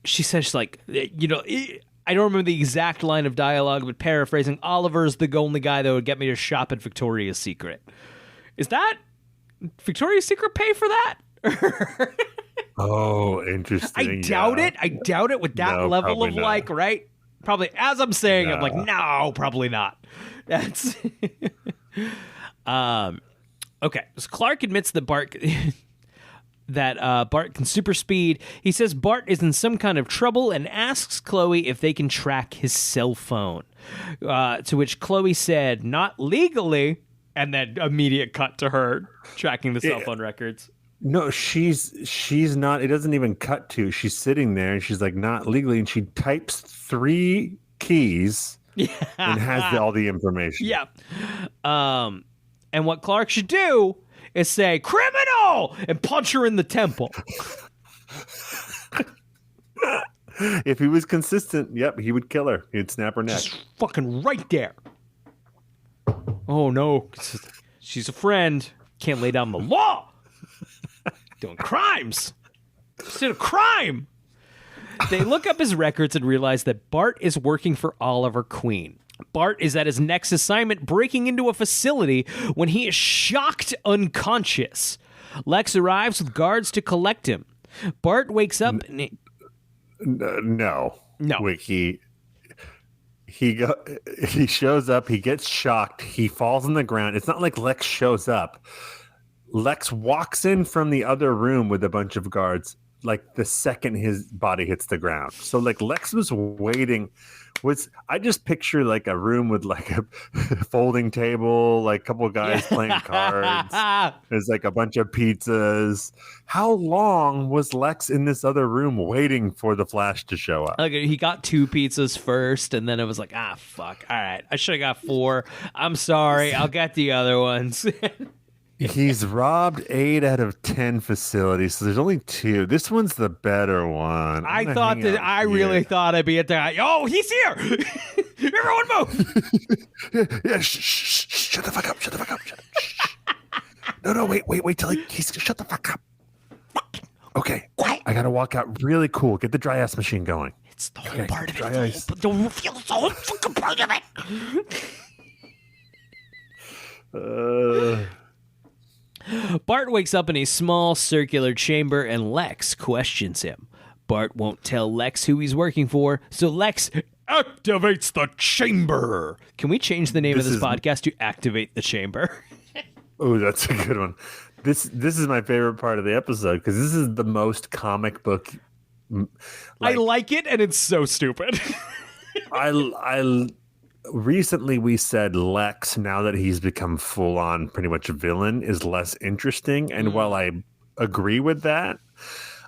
She says like, you know, I don't remember the exact line of dialogue, but paraphrasing, Oliver's the only guy that would get me to shop at Victoria's Secret. Is that Victoria's Secret pay for that? Oh, interesting. I doubt it. I doubt it with that level of like, right? Probably, as I'm saying, I'm like, no, probably not. That's okay. So Clark admits that Bart can super speed. He says Bart is in some kind of trouble and asks Chloe if they can track his cell phone. To which Chloe said, not legally. And then immediate cut to her tracking the cell phone records. No, she's not. It doesn't even cut to. She's sitting there and she's like, not legally. And she types 3 keys and has all the information. Yeah. And what Clark should do is say, criminal! And punch her in the temple. If he was consistent, yep, he would kill her. He'd snap her neck. Just fucking right there. Oh, no. She's a friend. Can't lay down the law. Doing crimes. She did a crime. They look up his records and realize that Bart is working for Oliver Queen. Bart is at his next assignment breaking into a facility when he is shocked unconscious. Lex arrives with guards to collect him. Bart wakes up and... No. Wait, he shows up, he gets shocked, he falls on the ground. It's not like Lex shows up. Lex walks in from the other room with a bunch of guards, like the second his body hits the ground. So like Lex was waiting. I just picture like a room with like a folding table, like a couple of guys playing cards. There's like a bunch of pizzas. How long was Lex in this other room waiting for the Flash to show up? Okay, he got 2 pizzas first, and then it was like, fuck. All right, I should have got 4. I'm sorry. I'll get the other ones. He's robbed 8 out of 10 facilities, so there's only 2. This one's the better one. I really thought I'd be at that. Oh, he's here! Everyone move! Yeah, shut the fuck up! Shut the fuck up! No, wait till he's shut the fuck up. Okay, quiet. I gotta walk out really cool. Get the dry ice machine going. It's the whole part of it. Dry ice. But don't feel the whole fucking part of it. Bart wakes up in a small circular chamber and Lex questions him. Bart won't tell Lex who he's working for, so Lex activates the chamber. Can we change the name of this podcast to Activate the Chamber? Oh, that's a good one. This is my favorite part of the episode because this is the most comic book I like it, and it's so stupid. I recently we said Lex, now that he's become full on pretty much villain, is less interesting. And while I agree with that,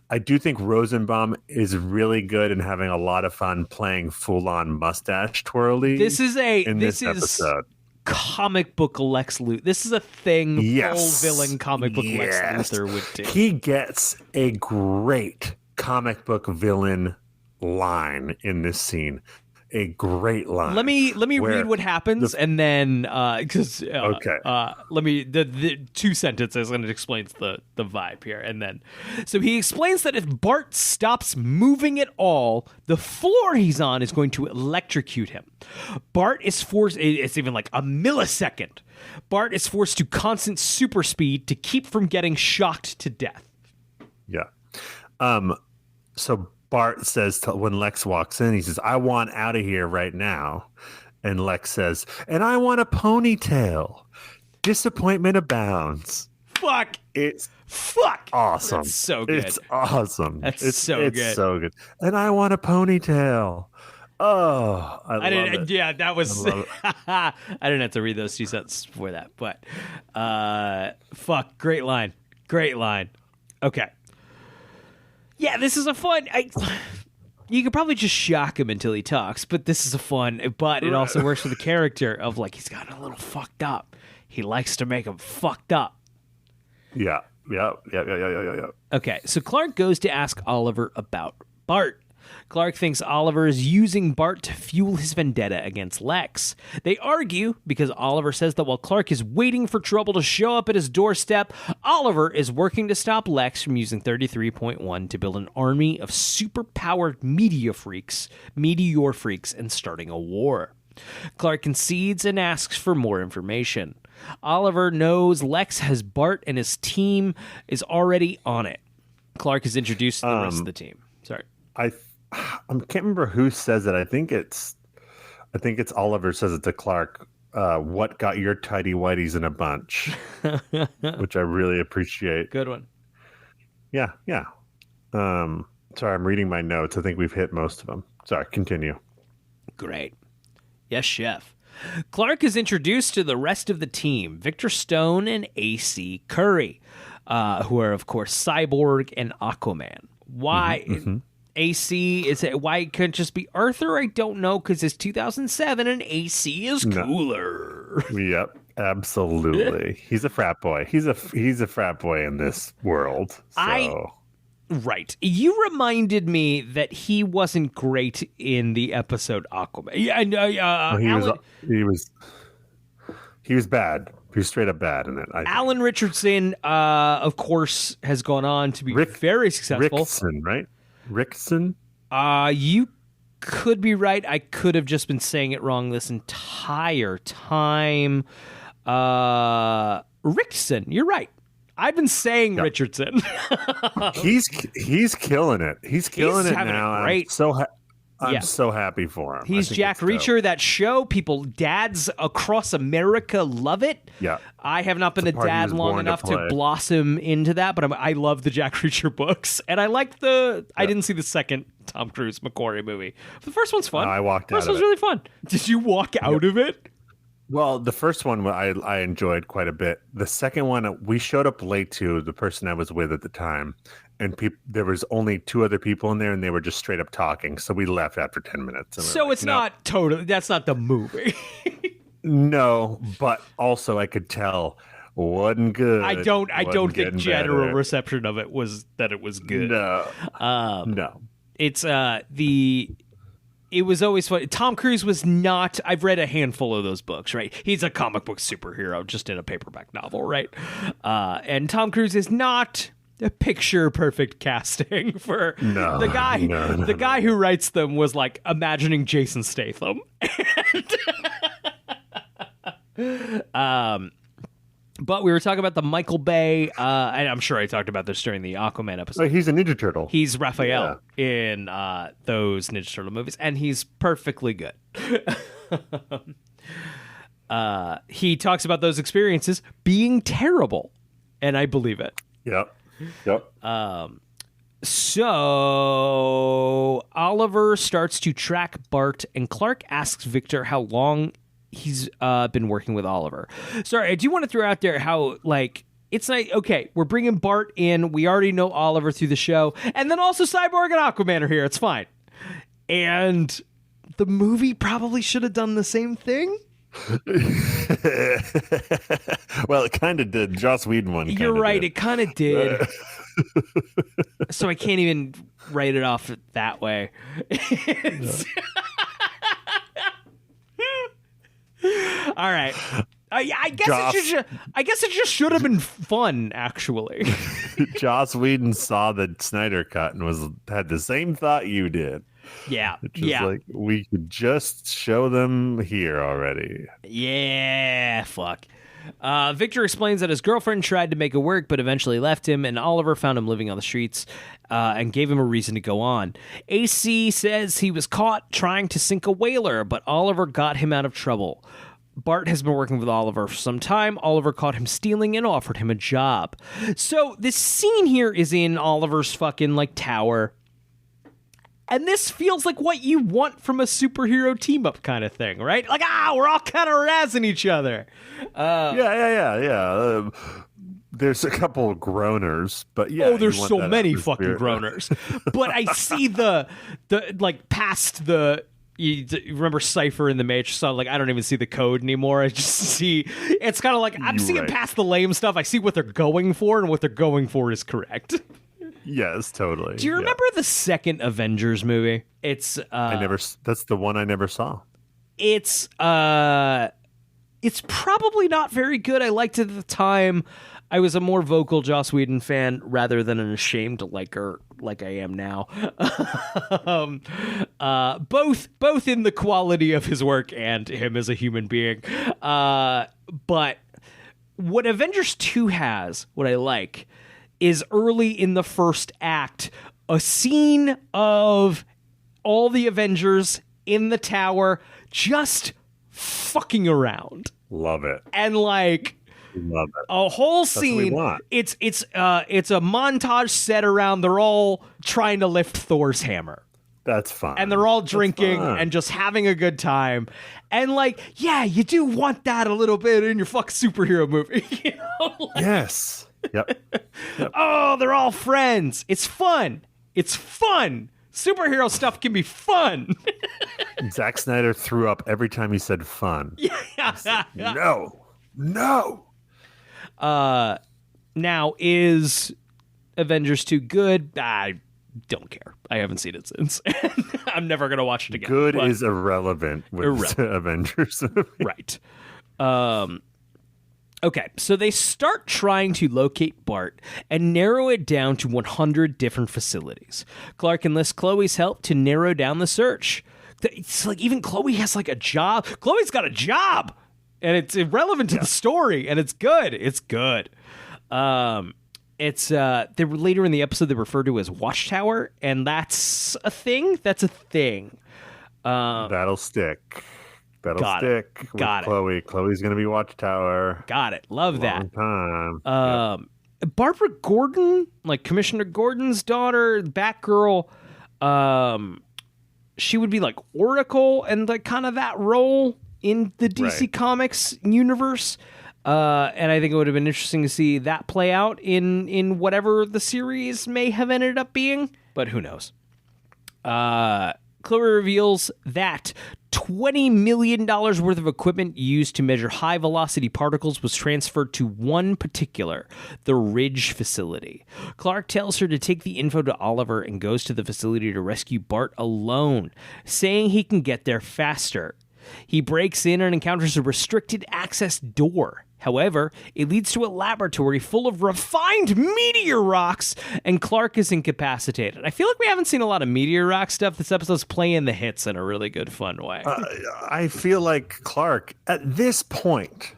I do think Rosenbaum is really good and having a lot of fun playing full on mustache twirly. This is episode. Comic book Lex Luthor. This is a thing full villain comic book Lex Luthor would do. He gets a great comic book villain line in this scene. A great line. Let me read what happens, and then because let me the 2 sentences, and it explains the vibe here. And then, so he explains that if Bart stops moving at all, the floor he's on is going to electrocute him. Bart is forced. It's even like a millisecond. Bart is forced to constant super speed to keep from getting shocked to death. Yeah. So Bart says when Lex walks in, he says, "I want out of here right now." And Lex says, "And I want a ponytail." Disappointment abounds. It's awesome. That's so good. It's awesome. It's so good. And I want a ponytail. Oh, I love it. Yeah, that was. I didn't have to read those 2 sentences for that, but great line. Okay. Yeah, this is a fun. You could probably just shock him until he talks, but this is a fun. But it also works for the character of like he's gotten a little fucked up. He likes to make him fucked up. Yeah. Okay, so Clark goes to ask Oliver about Bart. Clark thinks Oliver is using Bart to fuel his vendetta against Lex. They argue because Oliver says that while Clark is waiting for trouble to show up at his doorstep, Oliver is working to stop Lex from using 33.1 to build an army of super-powered meteor freaks and starting a war. Clark concedes and asks for more information. Oliver knows Lex has Bart and his team is already on it. Clark is introduced to the rest of the team. Sorry. I can't remember who says it. I think it's Oliver says it to Clark. What got your tidy whities in a bunch? Which I really appreciate. Good one. Yeah. Sorry, I'm reading my notes. I think we've hit most of them. Sorry, continue. Great. Yes, chef. Clark is introduced to the rest of the team, Victor Stone and A.C. Curry, who are, of course, Cyborg and Aquaman. Why... AC, why it couldn't just be Arthur? I don't know, because it's 2007 and AC is cooler. Yep, absolutely. He's a frat boy. He's a frat boy in this world. So. Right. You reminded me that he wasn't great in the episode Aquaman. He was bad. He was straight up bad in it. Alan Richardson, of course, has gone on to be very successful. Rickson, right? Rickson? You could be right. I could have just been saying it wrong this entire time. Rickson, you're right. I've been saying Richardson. He's killing it. He's killing it now. Great. I'm so happy for him. He's Jack Reacher. That show, dads across America love it. Yeah. I have not been a dad long enough to blossom into that, but I love the Jack Reacher books. And I like I didn't see the second Tom Cruise McQuarrie movie. The first one's fun. I walked out of it. First one's really fun. Did you walk out of it? Well, the first one I enjoyed quite a bit. The second one, we showed up late to the person I was with at the time. And there was only 2 other people in there, and they were just straight up talking. So we left after 10 minutes. So it's not totally. That's not the movie. No, but also I could tell wasn't good. I don't think general reception of it was that it was good. No, no. It's It was always fun. Tom Cruise was not. I've read a handful of those books. Right, he's a comic book superhero just in a paperback novel. Right, and Tom Cruise is not a picture perfect casting for the guy. The guy who writes them was like imagining Jason Statham. But we were talking about the Michael Bay, and I'm sure I talked about this during the Aquaman episode. Oh, he's a Ninja Turtle. He's Raphael in those Ninja Turtle movies, and he's perfectly good. He talks about those experiences being terrible, and I believe it. Yep. So Oliver starts to track Bart, and Clark asks Victor how long he's been working with Oliver. Sorry, I do want to throw out there how, like, it's like, okay, we're bringing Bart in. We already know Oliver through the show. And then also Cyborg and Aquaman are here. It's fine. And the movie probably should have done the same thing. Well, it kind of did. Joss Whedon one. You're right. It kind of did. So I can't even write it off that way. All right. I guess it just should have been fun, actually. Joss Whedon saw the Snyder cut and had the same thought you did. Yeah. Just like, we could just show them here already. Yeah, fuck. Victor explains that his girlfriend tried to make it work, but eventually left him, and Oliver found him living on the streets and gave him a reason to go on. AC says he was caught trying to sink a whaler, but Oliver got him out of trouble. Bart has been working with Oliver for some time. Oliver caught him stealing and offered him a job. So this scene here is in Oliver's fucking, like, tower. And this feels like what you want from a superhero team-up kind of thing, right? Like, we're all kind of razzing each other. Yeah. There's a couple of groaners, but yeah. Oh, there's so many fucking groaners. But I see the like, past the... You remember Cypher in the Matrix? So, like, I don't even see the code anymore. I just see... It's kind of like, I'm seeing past the lame stuff. I see what they're going for, and what they're going for is correct. Yes, totally. Do you remember the second Avengers movie? It's that's the one I never saw. It's probably not very good. I liked it at the time. I was a more vocal Joss Whedon fan rather than an ashamed liker like I am now. Both in the quality of his work and him as a human being. But what Avengers 2 has, what I like, is early in the first act, a scene of all the Avengers in the tower just fucking around. Love it. And, like, love it. A whole That's scene. what we want. It's a montage set around. They're all trying to lift Thor's hammer. That's fun. And they're all drinking and just having a good time. And, like, yeah, you do want that a little bit in your fucking superhero movie. You know? Like, yes. Yep. Oh, they're all friends. It's fun. It's fun. Superhero stuff can be fun. Zack Snyder threw up every time he said fun. Yeah. No. Now, is Avengers 2 good? I don't care. I haven't seen it since. I'm never going to watch it again. Good is irrelevant with Avengers. Right. Okay, so they start trying to locate Bart and narrow it down to 100 different facilities. Clark enlists Chloe's help to narrow down the search. It's like even Chloe has like a job. Chloe's got a job, and it's irrelevant to the story, and it's good. It's good. It's they were later in the episode they referred to as Watchtower, and that's a thing. That's a thing. That'll stick. That'll stick with Got Chloe. Chloe's going to be Watchtower. Got it. Love that. Long time. Barbara Gordon, like Commissioner Gordon's daughter, Batgirl, she would be like Oracle and like kind of that role in the DC Comics universe. And I think it would have been interesting to see that play out in whatever the series may have ended up being, but who knows? Chloe reveals that $20 million worth of equipment used to measure high-velocity particles was transferred to one particular, the Ridge facility. Clark tells her to take the info to Oliver and goes to the facility to rescue Bart alone, saying he can get there faster. He breaks in and encounters a restricted access door. However, it leads to a laboratory full of refined meteor rocks, and Clark is incapacitated. I feel like we haven't seen a lot of meteor rock stuff. This episode's playing the hits in a really good, fun way. I feel like Clark, at this point,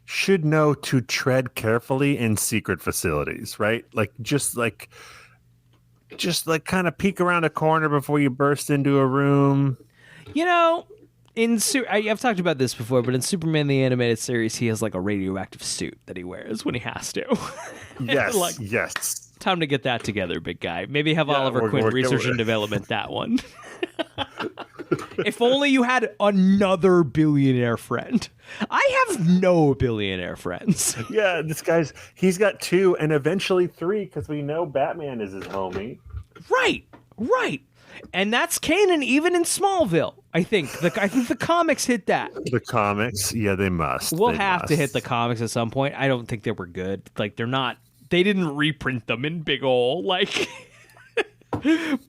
should know to tread carefully in secret facilities, right? Just kind of peek around a corner before you burst into a room. You know, I've talked about this before, but in Superman the Animated Series, he has like a radioactive suit that he wears when he has to. Yes, yes. Time to get that together, big guy. Maybe have Yeah, Oliver Queen we're research and development that one. If only you had another billionaire friend. I have no billionaire friends. Yeah, he's got 2 and eventually 3 because we know Batman is his homie. Right. And that's canon even in Smallville. I think the comics hit that. The comics, yeah, they must. We'll They have to must. hit the comics at some point. I don't think they were good. Like they didn't reprint them in big ol' like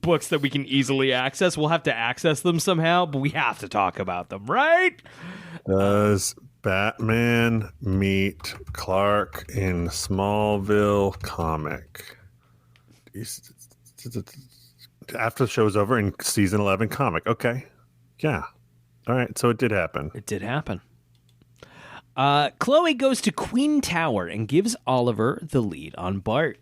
books that we can easily access. We'll have to access them somehow, but we have to talk about them, right? Does Batman meet Clark in Smallville comic? After the show's over in season 11 comic. Okay. Yeah. All right. So it did happen. It did happen. Chloe goes to Queen Tower and gives Oliver the lead on Bart.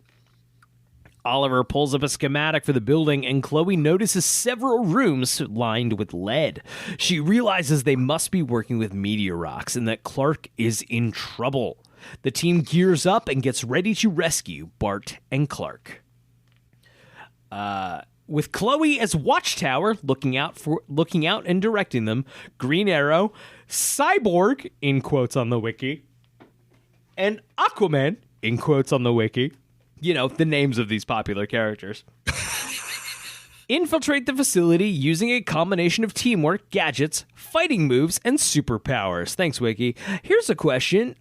Oliver pulls up a schematic for the building, and Chloe notices several rooms lined with lead. She realizes they must be working with meteor rocks and that Clark is in trouble. The team gears up and gets ready to rescue Bart and Clark. With Chloe as Watchtower looking out and directing them, Green Arrow, Cyborg in quotes on the wiki, and Aquaman in quotes on the wiki. You know, the names of these popular characters. Infiltrate the facility using a combination of teamwork, gadgets, fighting moves, and superpowers. Thanks, Wiki. Here's a question.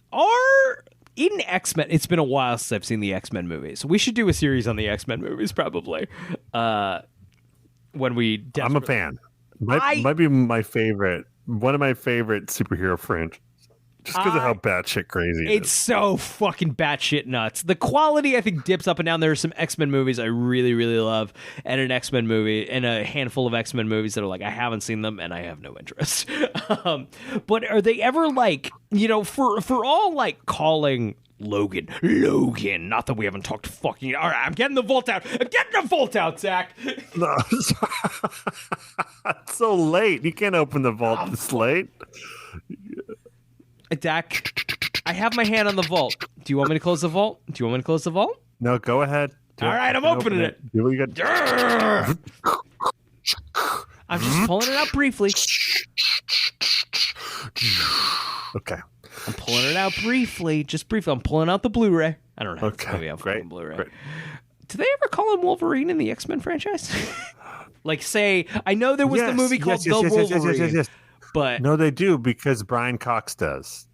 In X-Men, it's been a while since I've seen the X-Men movies. We should do a series on the X-Men movies, probably. When we... I'm a fan. Might be my favorite. One of my favorite superhero franchises. Just because of how batshit crazy it is. It's so fucking batshit nuts. The quality, I think, dips up and down. There are some X-Men movies I really, really love, and an X-Men movie, and a handful of X-Men movies that are like, I haven't seen them, and I have no interest. But are they ever like, you know, for all like calling Logan, not that we haven't talked fucking... All right, I'm getting the Volt out, Zach. No. It's so late. You can't open the vault this late. Dak, I have my hand on the vault. Do you want me to close the vault? No, go ahead. All right, I'm opening it. Do what you got. I'm just pulling it out briefly. Okay. I'm pulling it out briefly. Just briefly. I'm pulling out the Blu-ray. I don't know. Okay. Maybe I'm Great. fucking Blu-ray. Great. Do they ever call him Wolverine in the X-Men franchise? Like, say, I know there was the movie called The Wolverine. Yes. But no, they do because Brian Cox does.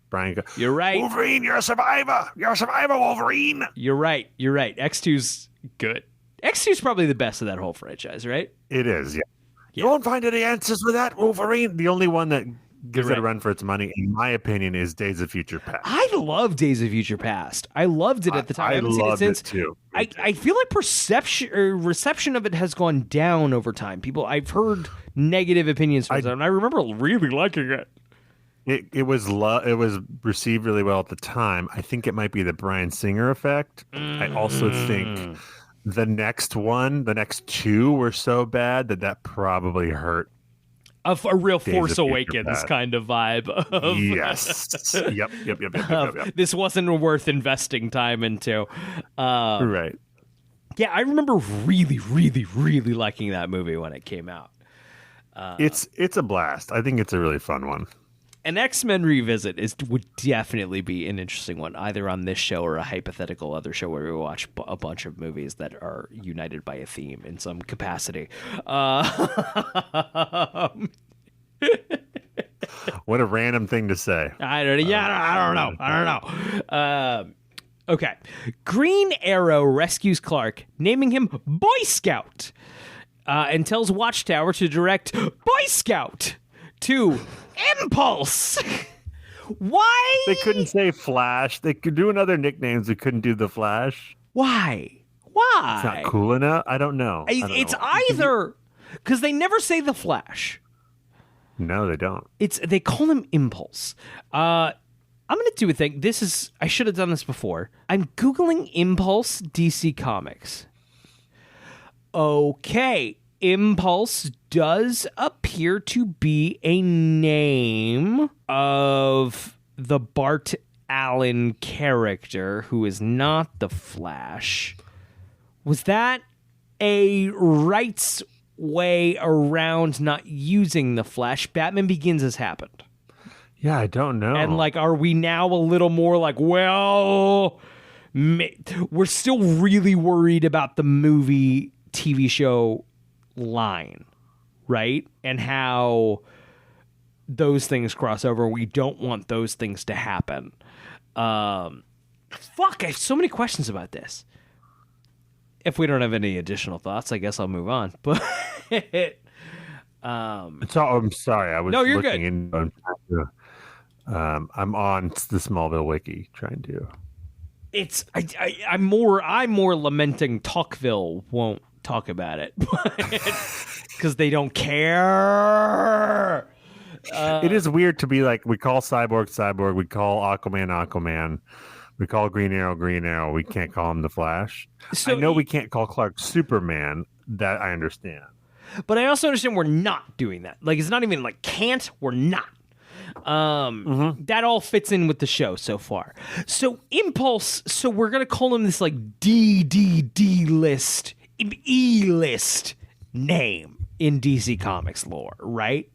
You're right. Wolverine, you're a survivor. You're a survivor, Wolverine. You're right. X2's good. X2's probably the best of that whole franchise, right? It is, yeah. You won't find any answers with that, Wolverine. The only one that gives it a run for its money, in my opinion, is Days of Future Past. I love Days of Future Past. I loved it at the time. I haven't seen it since. Too. I feel like reception of it has gone down over time. I've heard negative opinions from it, and I remember really liking it. It was received really well at the time. I think it might be the Bryan Singer effect. I also think the next two were so bad that probably hurt. A real Force Awakens kind of vibe. Yes. Yep. This wasn't worth investing time into. Right. Yeah, I remember really, really, really liking that movie when it came out. It's a blast. I think it's a really fun one. An X-Men revisit would definitely be an interesting one, either on this show or a hypothetical other show where we watch a bunch of movies that are united by a theme in some capacity. What a random thing to say. I don't know. Okay. Green Arrow rescues Clark, naming him Boy Scout, and tells Watchtower to direct Boy Scout to Impulse. Why? They couldn't say Flash. They could do another nicknames. They couldn't do the Flash. Why? It's not cool enough. I don't know. It's either because they never say the Flash. No, they don't. They call him Impulse. I'm gonna do a thing. I should have done this before. I'm Googling Impulse DC Comics. Okay. Impulse does appear to be a name of the Bart Allen character who is not the Flash. Was that a rights way around not using the Flash? Batman Begins has happened. Yeah, I don't know. And, like, are we now a little more like, well, we're still really worried about the movie TV show line, right? And how those things cross over. We don't want those things to happen. Fuck, I have so many questions about this. If we don't have any additional thoughts, I guess I'll move on. But I'm sorry. I was No, you're looking good. I'm on the Smallville wiki trying to. I'm more lamenting Talkville won't talk about it because they don't care. It is weird to be like, we call Cyborg, we call Aquaman, we call Green Arrow, we can't call him the Flash. So I know we can't call Clark Superman, that I understand. But I also understand we're not doing that. Like, it's not even like can't, we're not. That all fits in with the show so far. So Impulse, so we're going to call him this like D-list, E-list name in DC Comics lore, right?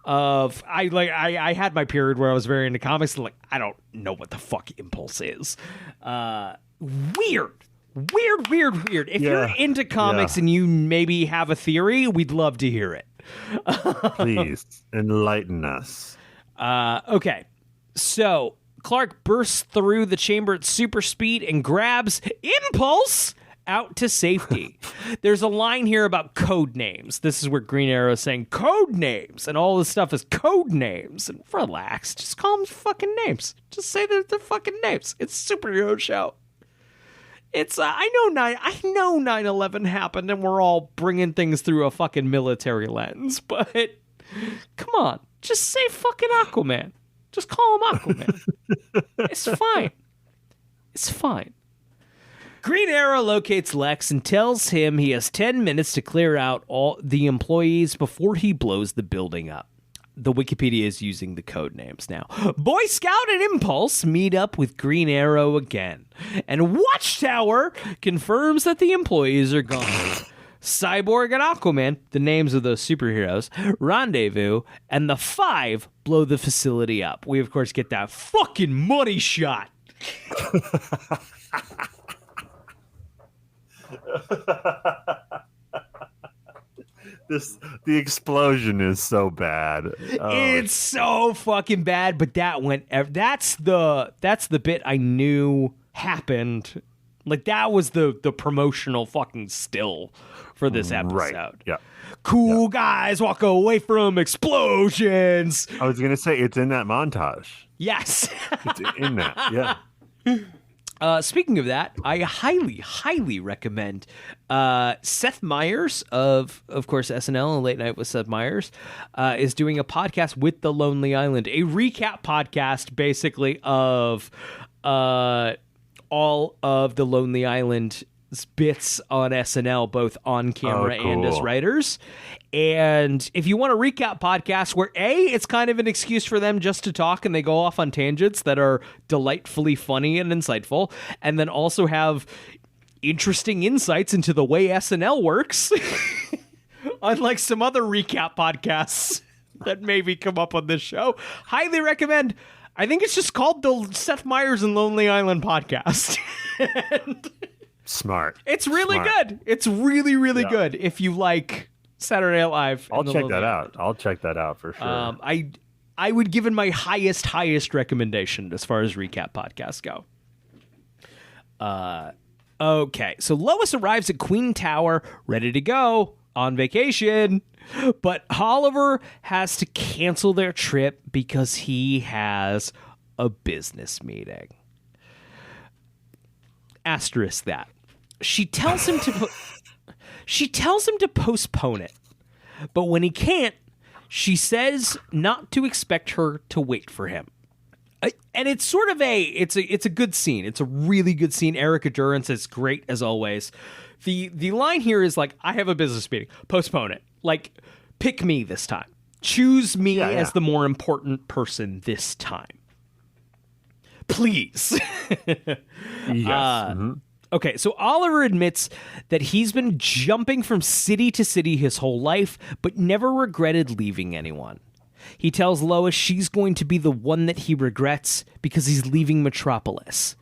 I had my period where I was very into comics and like, I don't know what the fuck Impulse is. Weird. If you're into comics and you maybe have a theory, we'd love to hear it. Please enlighten us. Okay. So Clark bursts through the chamber at super speed and grabs Impulse out to safety. There's a line here about code names. This is where Green Arrow is saying code names, and all this stuff is code names. And relax, just call them fucking names. Just say they're fucking names. It's a superhero show. It's I know 9/11 happened, and we're all bringing things through a fucking military lens. But come on, just say fucking Aquaman. Just call him Aquaman. It's fine. It's fine. Green Arrow locates Lex and tells him he has 10 minutes to clear out all the employees before he blows the building up. The Wikipedia is using the code names now. Boy Scout and Impulse meet up with Green Arrow again, and Watchtower confirms that the employees are gone. Cyborg and Aquaman, the names of those superheroes, rendezvous, and the Five blow the facility up. We, of course, get that fucking money shot. The explosion is so bad. It's so fucking bad, but that's the bit I knew happened. Like, that was the promotional fucking still for this episode. Right. Yeah. Cool guys walk away from explosions. I was gonna say it's in that montage. Yes. It's in that. Yeah. Speaking of that, I highly recommend Seth Meyers of course, SNL and Late Night with Seth Meyers is doing a podcast with The Lonely Island, a recap podcast basically of all of The Lonely Island bits on SNL, both on camera and as writers. And if you want a recap podcast where it's kind of an excuse for them just to talk and they go off on tangents that are delightfully funny and insightful, and then also have interesting insights into the way SNL works, unlike some other recap podcasts that maybe come up on this show, highly recommend. I think it's just called the Seth Meyers and Lonely Island podcast. Smart. It's really good. It's really good if you like Saturday Night Live. I'll check that out. I'll check that out for sure. I would give it my highest recommendation as far as recap podcasts go. Okay, so Lois arrives at Queen Tower, ready to go on vacation, but Oliver has to cancel their trip because he has a business meeting. Asterisk that. She tells him to postpone it, but when he can't, she says not to expect her to wait for him. And it's sort of it's a good scene. It's a really good scene. Erica Durance is great as always. The line here is like, I have a business meeting. Postpone it. Like, pick me this time. Choose me as the more important person this time. Please. Yes. Okay, so Oliver admits that he's been jumping from city to city his whole life, but never regretted leaving anyone. He tells Lois she's going to be the one that he regrets because he's leaving Metropolis.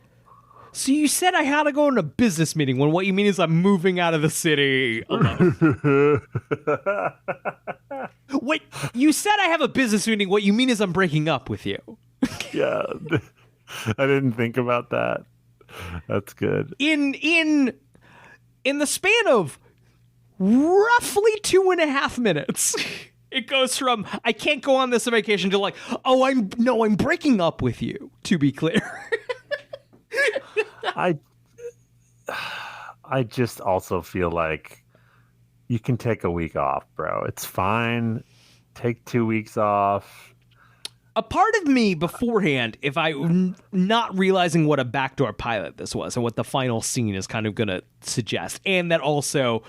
So you said I had to go on a business meeting when what you mean is I'm moving out of the city alone. Wait, you said I have a business meeting. What you mean is I'm breaking up with you. Yeah. I didn't think about that. That's good. In the span of roughly 2.5 minutes, it goes from I can't go on this vacation to like, oh, I'm breaking up with you, to be clear. I just also feel like you can take a week off, bro. It's fine. Take 2 weeks off. A part of me beforehand, if I not realizing what a backdoor pilot this was and what the final scene is kind of going to suggest, and that also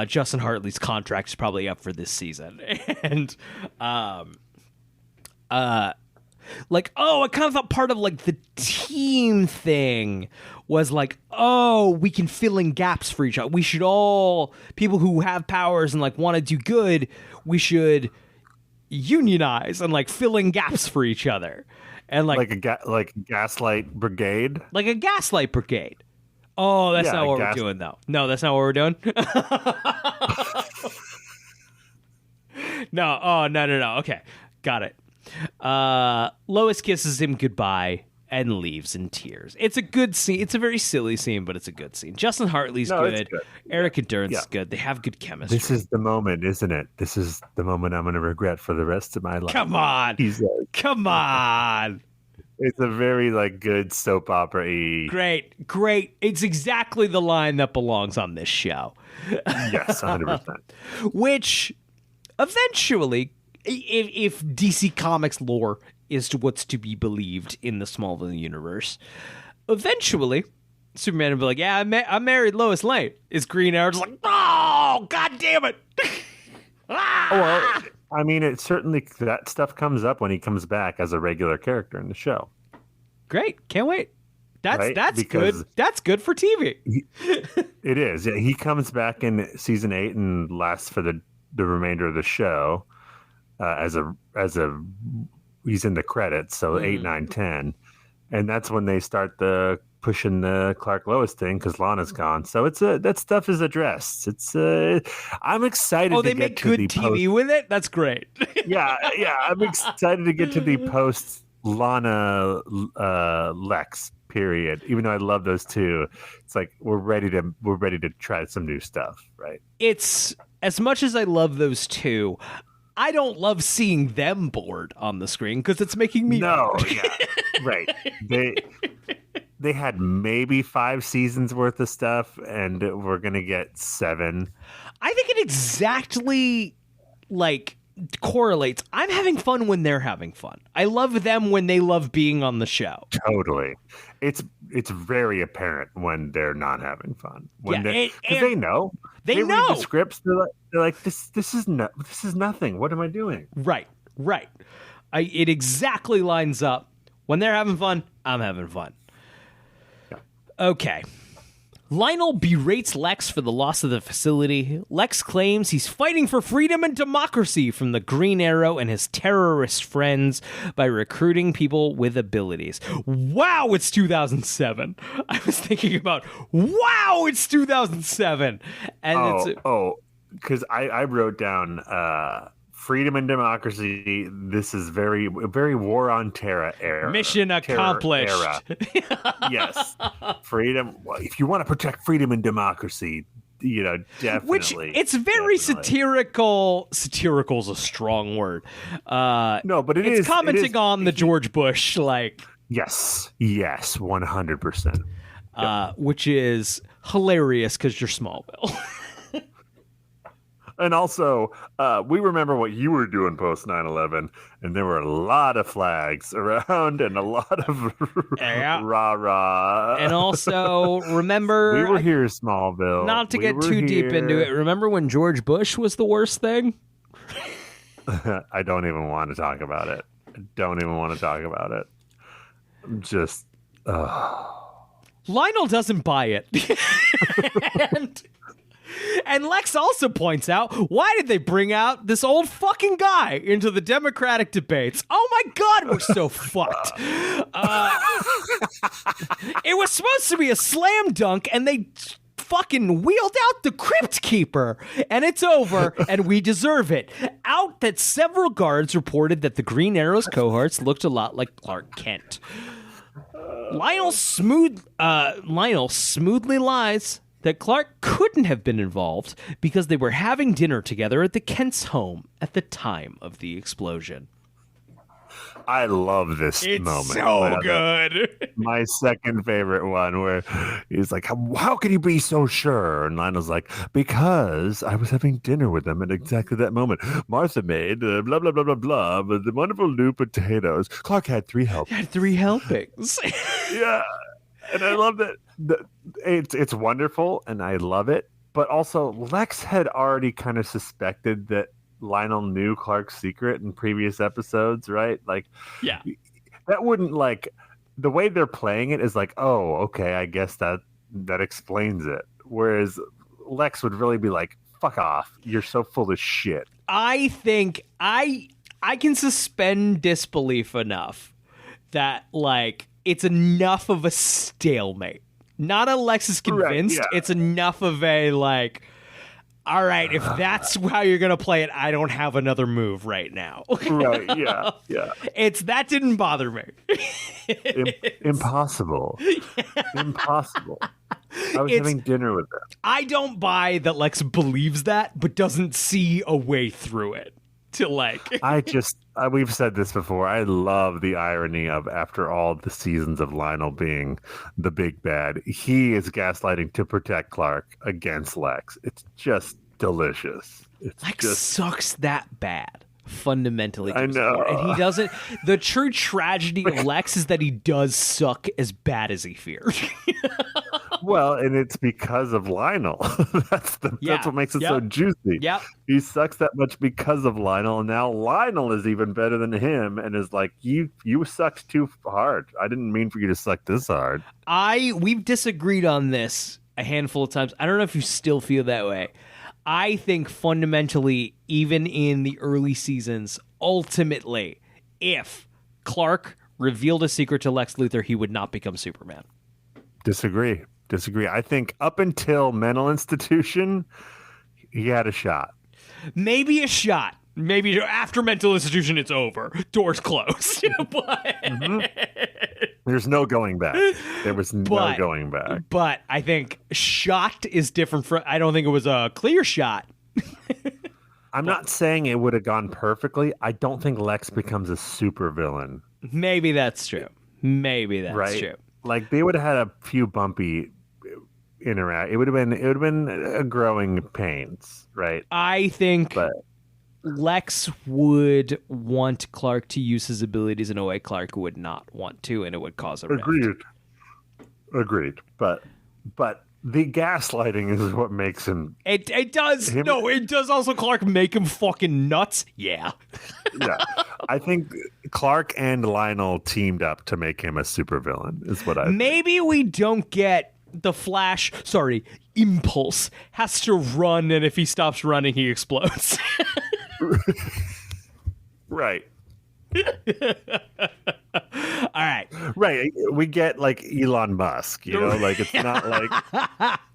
Justin Hartley's contract is probably up for this season, and like, oh, I kind of thought part of like the team thing was like, oh, we can fill in gaps for each other. We should all, people who have powers and like want to do good, we should unionize and like fill in gaps for each other. And like like gaslight brigade. Like a gaslight brigade. Oh, that's not what we're doing though. No, that's not what we're doing. No, oh no. Okay. Got it. Lois kisses him goodbye and leaves in tears. It's a good scene. It's a very silly scene, but it's a good scene. Justin Hartley's good. Erica Durant's good. They have good chemistry. This is the moment, isn't it? This is the moment I'm going to regret for the rest of my life. Come on. Come on. It's a very like good soap opera-y. Great. It's exactly the line that belongs on this show. Yes, 100%. Which eventually, if DC Comics lore is to what's to be believed in the Smallville universe, eventually Superman will be like, yeah, I married Lois Lane. Is Green Arrow just like, oh, god damn it. Well, I mean, it certainly, that stuff comes up when he comes back as a regular character in the show. Great. Can't wait. That's because good. That's good for TV. It is. Yeah, he comes back in season 8 and lasts for the remainder of the show as a he's in the credits, so 8, 9, 10. And that's when they start pushing the Clark Lois thing because Lana's gone. So that stuff is addressed. I'm excited. Oh, they make good TV with it. That's great. yeah. I'm excited to get to the post Lana Lex period. Even though I love those two, it's like we're ready to try some new stuff, right? It's as much as I love those two, I don't love seeing them bored on the screen because it's making me bored. Yeah, right. They had maybe 5 seasons worth of stuff, and we're gonna get 7. I think it exactly like correlates. I'm having fun when they're having fun. I love them when they love being on the show. Totally. It's very apparent when they're not having fun. Because they know. They know. Read the scripts. They're like this is nothing. What am I doing? Right. It exactly lines up. When they're having fun, I'm having fun. Yeah. Okay. Lionel berates Lex for the loss of the facility. Lex claims he's fighting for freedom and democracy from the Green Arrow and his terrorist friends by recruiting people with abilities. Wow, it's 2007. I was thinking about, wow, it's 2007. And because I wrote down freedom and democracy. This is very War on Terror era. Mission accomplished. Era. Yes. Freedom. If you want to protect freedom and democracy, definitely. Which it's very satirical. Satirical is a strong word. No, but it's commenting on the George Bush, like. Yes, 100%. Which is hilarious because you're Smallville. And also, we remember what you were doing post 9/11, and there were a lot of flags around and a lot of rah-rah. And also, remember... we were here, Smallville. Not to get too deep into it, remember when George Bush was the worst thing? I don't even want to talk about it. Just... Lionel doesn't buy it. And Lex also points out, why did they bring out this old fucking guy into the Democratic debates? Oh my God, we're so fucked. It was supposed to be a slam dunk, and they fucking wheeled out the Crypt Keeper, and it's over, and we deserve it. Out that several guards reported that the Green Arrow's cohorts looked a lot like Clark Kent. Lionel smoothly lies that Clark couldn't have been involved because they were having dinner together at the Kent's home at the time of the explosion. I love this moment. So good. My second favorite one, where he's like, how can you be so sure? And Lionel's like, because I was having dinner with them at exactly that moment. Martha made blah, blah, blah, blah, blah, but the wonderful new potatoes. Clark had 3 helpings. He had 3 helpings. Yeah. And I love that. It's wonderful, and I love it. But also, Lex had already kind of suspected that Lionel knew Clark's secret in previous episodes, right? Like, yeah, that wouldn't, like, the way they're playing it is like, oh, okay, I guess that explains it. Whereas Lex would really be like, fuck off, you're so full of shit. I think I can suspend disbelief enough that, like, it's enough of a stalemate. Not a Lex is convinced. Right, yeah. It's enough of a, like, all right, if that's how you're going to play it, I don't have another move right now. Right, yeah, yeah. That didn't bother me. Impossible. Impossible. I was having dinner with them. I don't buy that Lex believes that, but doesn't see a way through it. To, like... we've said this before. I love the irony of, after all the seasons of Lionel being the big bad, he is gaslighting to protect Clark against Lex. It's just delicious. Lex sucks that bad. Fundamentally. I know. And he doesn't... The true tragedy of Lex is that he does suck as bad as he feared. Well, and it's because of Lionel. That's what makes it so juicy. Yep. He sucks that much because of Lionel, and now Lionel is even better than him and is like, you sucked too hard. I didn't mean for you to suck this hard. We've disagreed on this a handful of times. I don't know if you still feel that way. I think fundamentally, even in the early seasons, ultimately, if Clark revealed a secret to Lex Luthor, he would not become Superman. Disagree. I think up until Mental Institution, he had a shot. Maybe a shot. Maybe after Mental Institution, it's over. Doors closed. But... There's no going back. There was no going back. But I think shot is different from... I don't think it was a clear shot. I'm not saying it would have gone perfectly. I don't think Lex becomes a supervillain. Maybe that's true. True. Like, they would have had a few bumpy interact. It would have been a growing pains, right? I think Lex would want Clark to use his abilities in a way Clark would not want to, and it would cause a rift. Agreed. But the gaslighting is what makes him. It does. No, it does also Clark make him fucking nuts. Yeah. Yeah. I think Clark and Lionel teamed up to make him a supervillain, is what I think. Maybe we don't get the Flash. Sorry, Impulse has to run, and if he stops running, he explodes. Right. All right. Right. We get, like, Elon Musk, you know? Like, it's not like...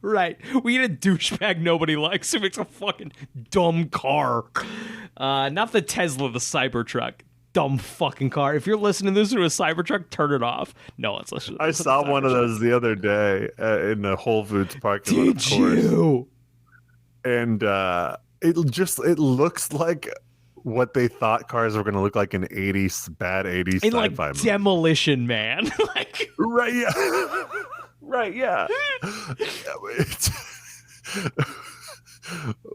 Right. We get a douchebag nobody likes who makes a fucking dumb car. Not the Tesla, the Cybertruck. Dumb fucking car. If you're listening to this to a Cybertruck, turn it off. No one's listening to this. I saw one of those the other day in the Whole Foods parking lot. Did you? And it looks like what they thought cars were going to look like in 80s, bad 80s in, sci-fi like, movies. Demolition Man. Like, right, yeah. Right, yeah.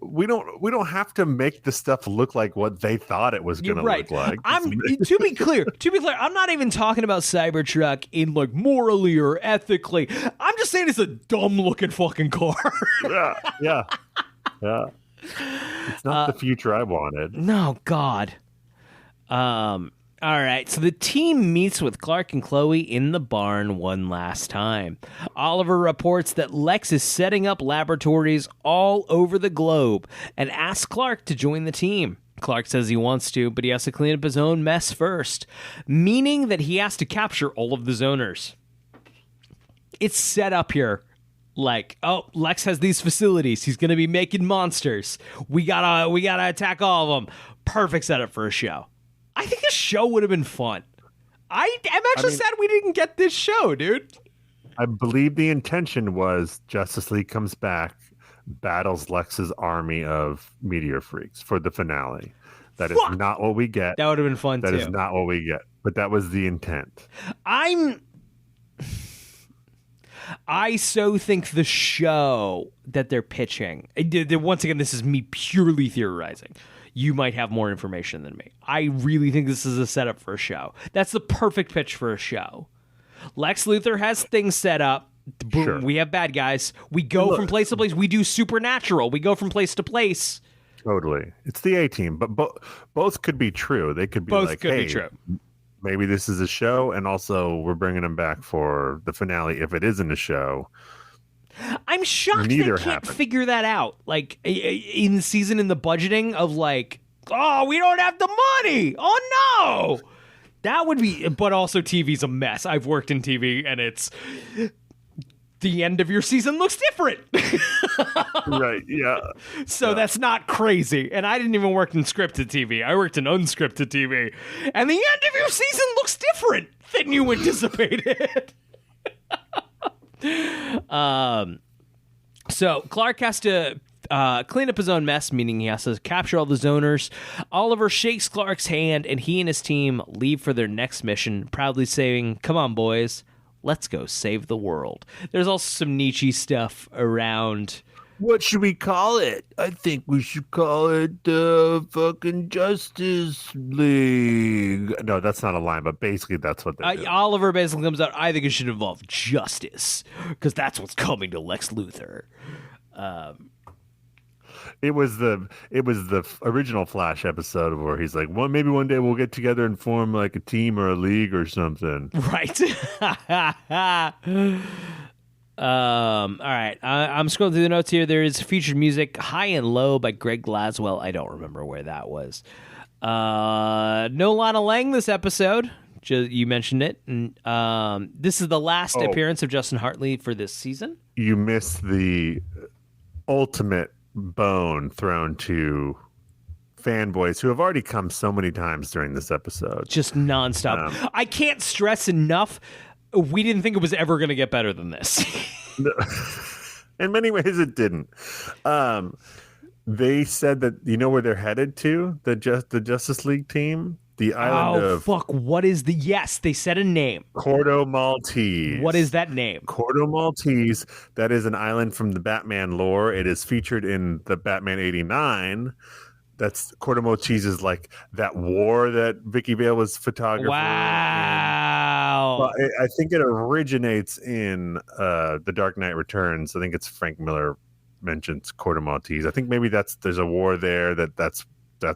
We don't have to make the stuff look like what they thought it was going to look like. To be clear, I'm not even talking about Cybertruck in, like, morally or ethically. I'm just saying it's a dumb looking fucking car. Yeah. It's not the future I wanted. No, God. All right, so the team meets with Clark and Chloe in the barn one last time. Oliver reports that Lex is setting up laboratories all over the globe and asks Clark to join the team. Clark says he wants to, but he has to clean up his own mess first, meaning that he has to capture all of the zoners. It's set up here like, oh, Lex has these facilities. He's going to be making monsters. We gotta attack all of them. Perfect setup for a show. I think a show would have been fun. I'm actually sad we didn't get this show, dude. I believe the intention was Justice League comes back, battles Lex's army of meteor freaks for the finale. That is not what we get. That would have been fun, That too. is not what we get. But that was the intent. I so think the show that they're pitching, once again, this is me purely theorizing. You might have more information than me. I really think this is a setup for a show. That's the perfect pitch for a show. Lex Luthor has things set up. Boom, Sure. We have bad guys. We go from place to place. We do supernatural. We go from place to place. Totally. It's the A-Team, but both could be true. They could be Both like, could hey, be true. maybe this is a show, and also we're bringing them back for the finale if it isn't a show. I'm shocked Neither they can't happened. figure that out. Like, in season, in the budgeting of like, oh, we don't have the money. Oh, no. That would be, but also TV's a mess. I've worked in TV, and it's, the end of your season looks different. Right, yeah. So that's not crazy. And I didn't even work in scripted TV. I worked in unscripted TV. And the end of your season looks different than you anticipated. So Clark has to clean up his own mess, meaning he has to capture all the zoners. Oliver shakes Clark's hand, and he and his team leave for their next mission, proudly saying, "Come on, boys. Let's go save the world." There's also some Nietzsche stuff around. What should we call it? I think we should call it the fucking Justice League. No, that's not a line, but basically that's what they do. Oliver basically comes out, I think it should involve justice, because that's what's coming to Lex Luthor. It was the original Flash episode where he's like, well, maybe one day we'll get together and form like a team or a league or something. Right. All right. I'm scrolling through the notes here. There is featured music, High and Low by Greg Glaswell. I don't remember where that was. No Lana Lang this episode. You mentioned it. And, this is the last appearance of Justin Hartley for this season. You missed the ultimate bone thrown to fanboys who have already come so many times during this episode. Just nonstop. I can't stress enough. We didn't think it was ever going to get better than this. In many ways, it didn't. They said that, you know where they're headed to? The Justice League team? The island of... fuck. What is the... Yes, they said a name. Cordo Maltese. What is that name? Cordo Maltese. That is an island from the Batman lore. It is featured in the Batman 89. That's Cordo Maltese is like that war that Vicky Vale was photographer. Wow. Well, I think it originates in The Dark Knight Returns. I think it's Frank Miller mentions Cordo Maltese. I think maybe there's a war there that's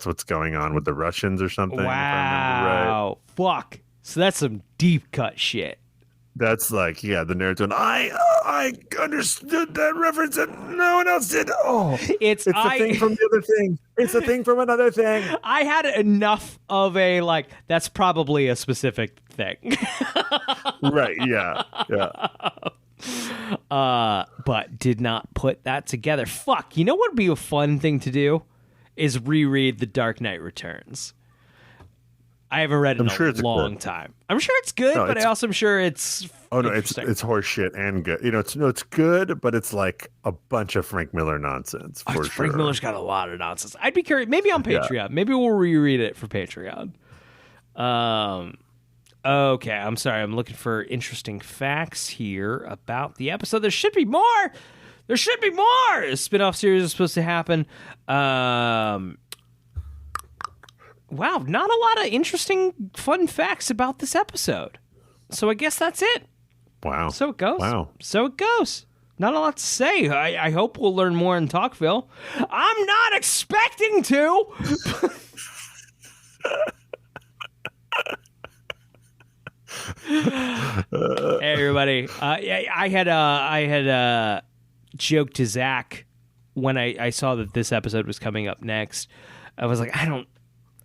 what's going on with the Russians or something. Wow. If I remember right. Fuck. So that's some deep cut shit. That's like, yeah, the narrative. I understood that reference and no one else did. Oh, it's the thing from the other thing. It's the thing from another thing. I had enough of a, like, that's probably a specific thing. Right, yeah. But did not put that together. Fuck, you know what would be a fun thing to do? Is reread The Dark Knight Returns. I haven't read it in a long time. I'm sure it's good, but I also am sure it's it's horseshit and good. You know, it's good, but it's like a bunch of Frank Miller nonsense for sure. Frank Miller's got a lot of nonsense. I'd be curious. Maybe on Patreon. Yeah. Maybe we'll reread it for Patreon. Okay, I'm sorry. I'm looking for interesting facts here about the episode. There should be more. There should be more. A spin-off series is supposed to happen. Wow, not a lot of interesting, fun facts about this episode. So I guess that's it. Wow. So it goes. Wow. So it goes. Not a lot to say. I hope we'll learn more in Talkville. I'm not expecting to. Hey everybody, I had joked to Zach when I saw that this episode was coming up next. I was like, I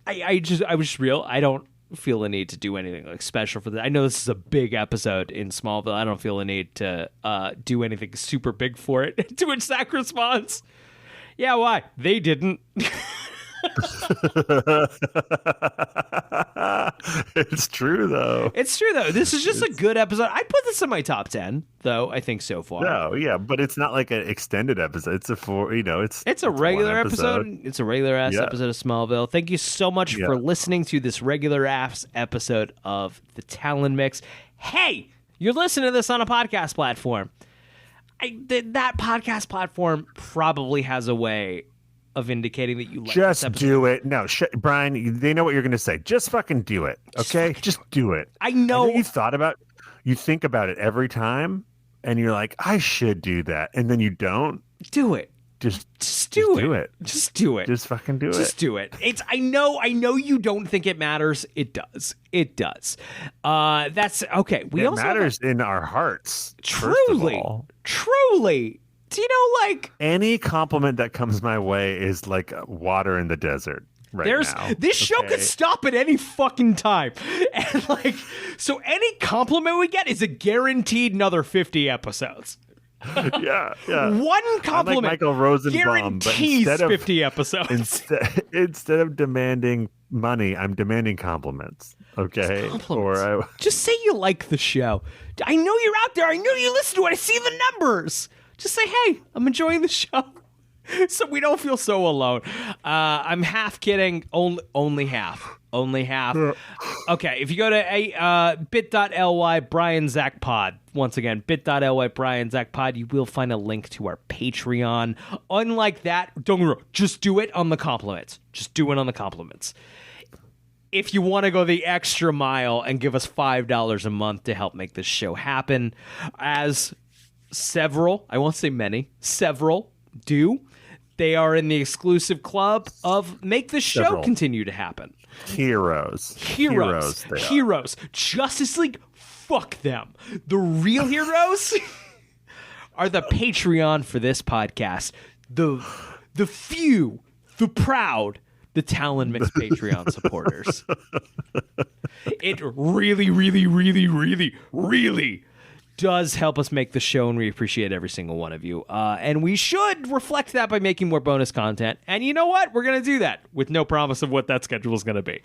was just real. I don't feel the need to do anything like special for that. I know this is a big episode in Smallville. I don't feel the need to do anything super big for it. To which Zach responds, "Yeah, why? They didn't." It's true though. It's true though. This is just a good episode. I'd put this in my top 10 though. I think so far. No, yeah, but it's not like an extended episode. It's it's a regular episode. It's a regular ass episode of Smallville. Thank you so much for listening to this regular ass episode of the Talon Mix. Hey, you're listening to this on a podcast platform. That podcast platform probably has a way of indicating that you like just this episode. do it. No, Brian, they know what you're going to say. Just fucking do it. Okay? Just do it. I know. You think about it every time and you're like, I should do that. And then you don't. Do it. Just do it. Just do it. Just fucking do it. Just do it. I know you don't think it matters. It does. It does. That's okay. It matters in our hearts. Truly. Do you know, like, any compliment that comes my way is like water in the desert now. This show could stop at any fucking time. And like, so any compliment we get is a guaranteed another 50 episodes. Yeah. One compliment, like Michael Rosenbaum, guarantees but 50 episodes. Instead of demanding money, I'm demanding compliments. Okay? Compliments. Just say you like the show. I know you're out there. I know you listen to it. I see the numbers. Just say, hey, I'm enjoying the show. So we don't feel so alone. I'm half kidding. Only half. Okay, if you go to bit.ly Brian Zach Pod, once again, bit.ly Brian Zach Pod, you will find a link to our Patreon. Unlike that, don't get me wrong, just do it on the compliments. Just do it on the compliments. If you want to go the extra mile and give us $5 a month to help make this show happen, as several, I won't say many, several do. They are in the exclusive club of Make the Show Continue to Happen. Heroes. Justice League, fuck them. The real heroes are the Patreon for this podcast. The few, the proud, the Talon Mix Patreon supporters. It really, really, really, really, really does help us make the show, and we appreciate every single one of you. And we should reflect that by making more bonus content. And you know what? We're going to do that with no promise of what that schedule is going to be.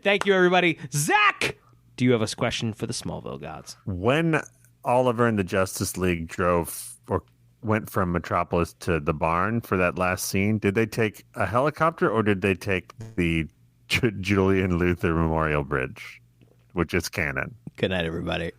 Thank you, everybody. Zach, do you have a question for the Smallville gods? When Oliver and the Justice League drove or went from Metropolis to the barn for that last scene, did they take a helicopter or did they take the Julian Luther Memorial Bridge, which is canon? Good night, everybody.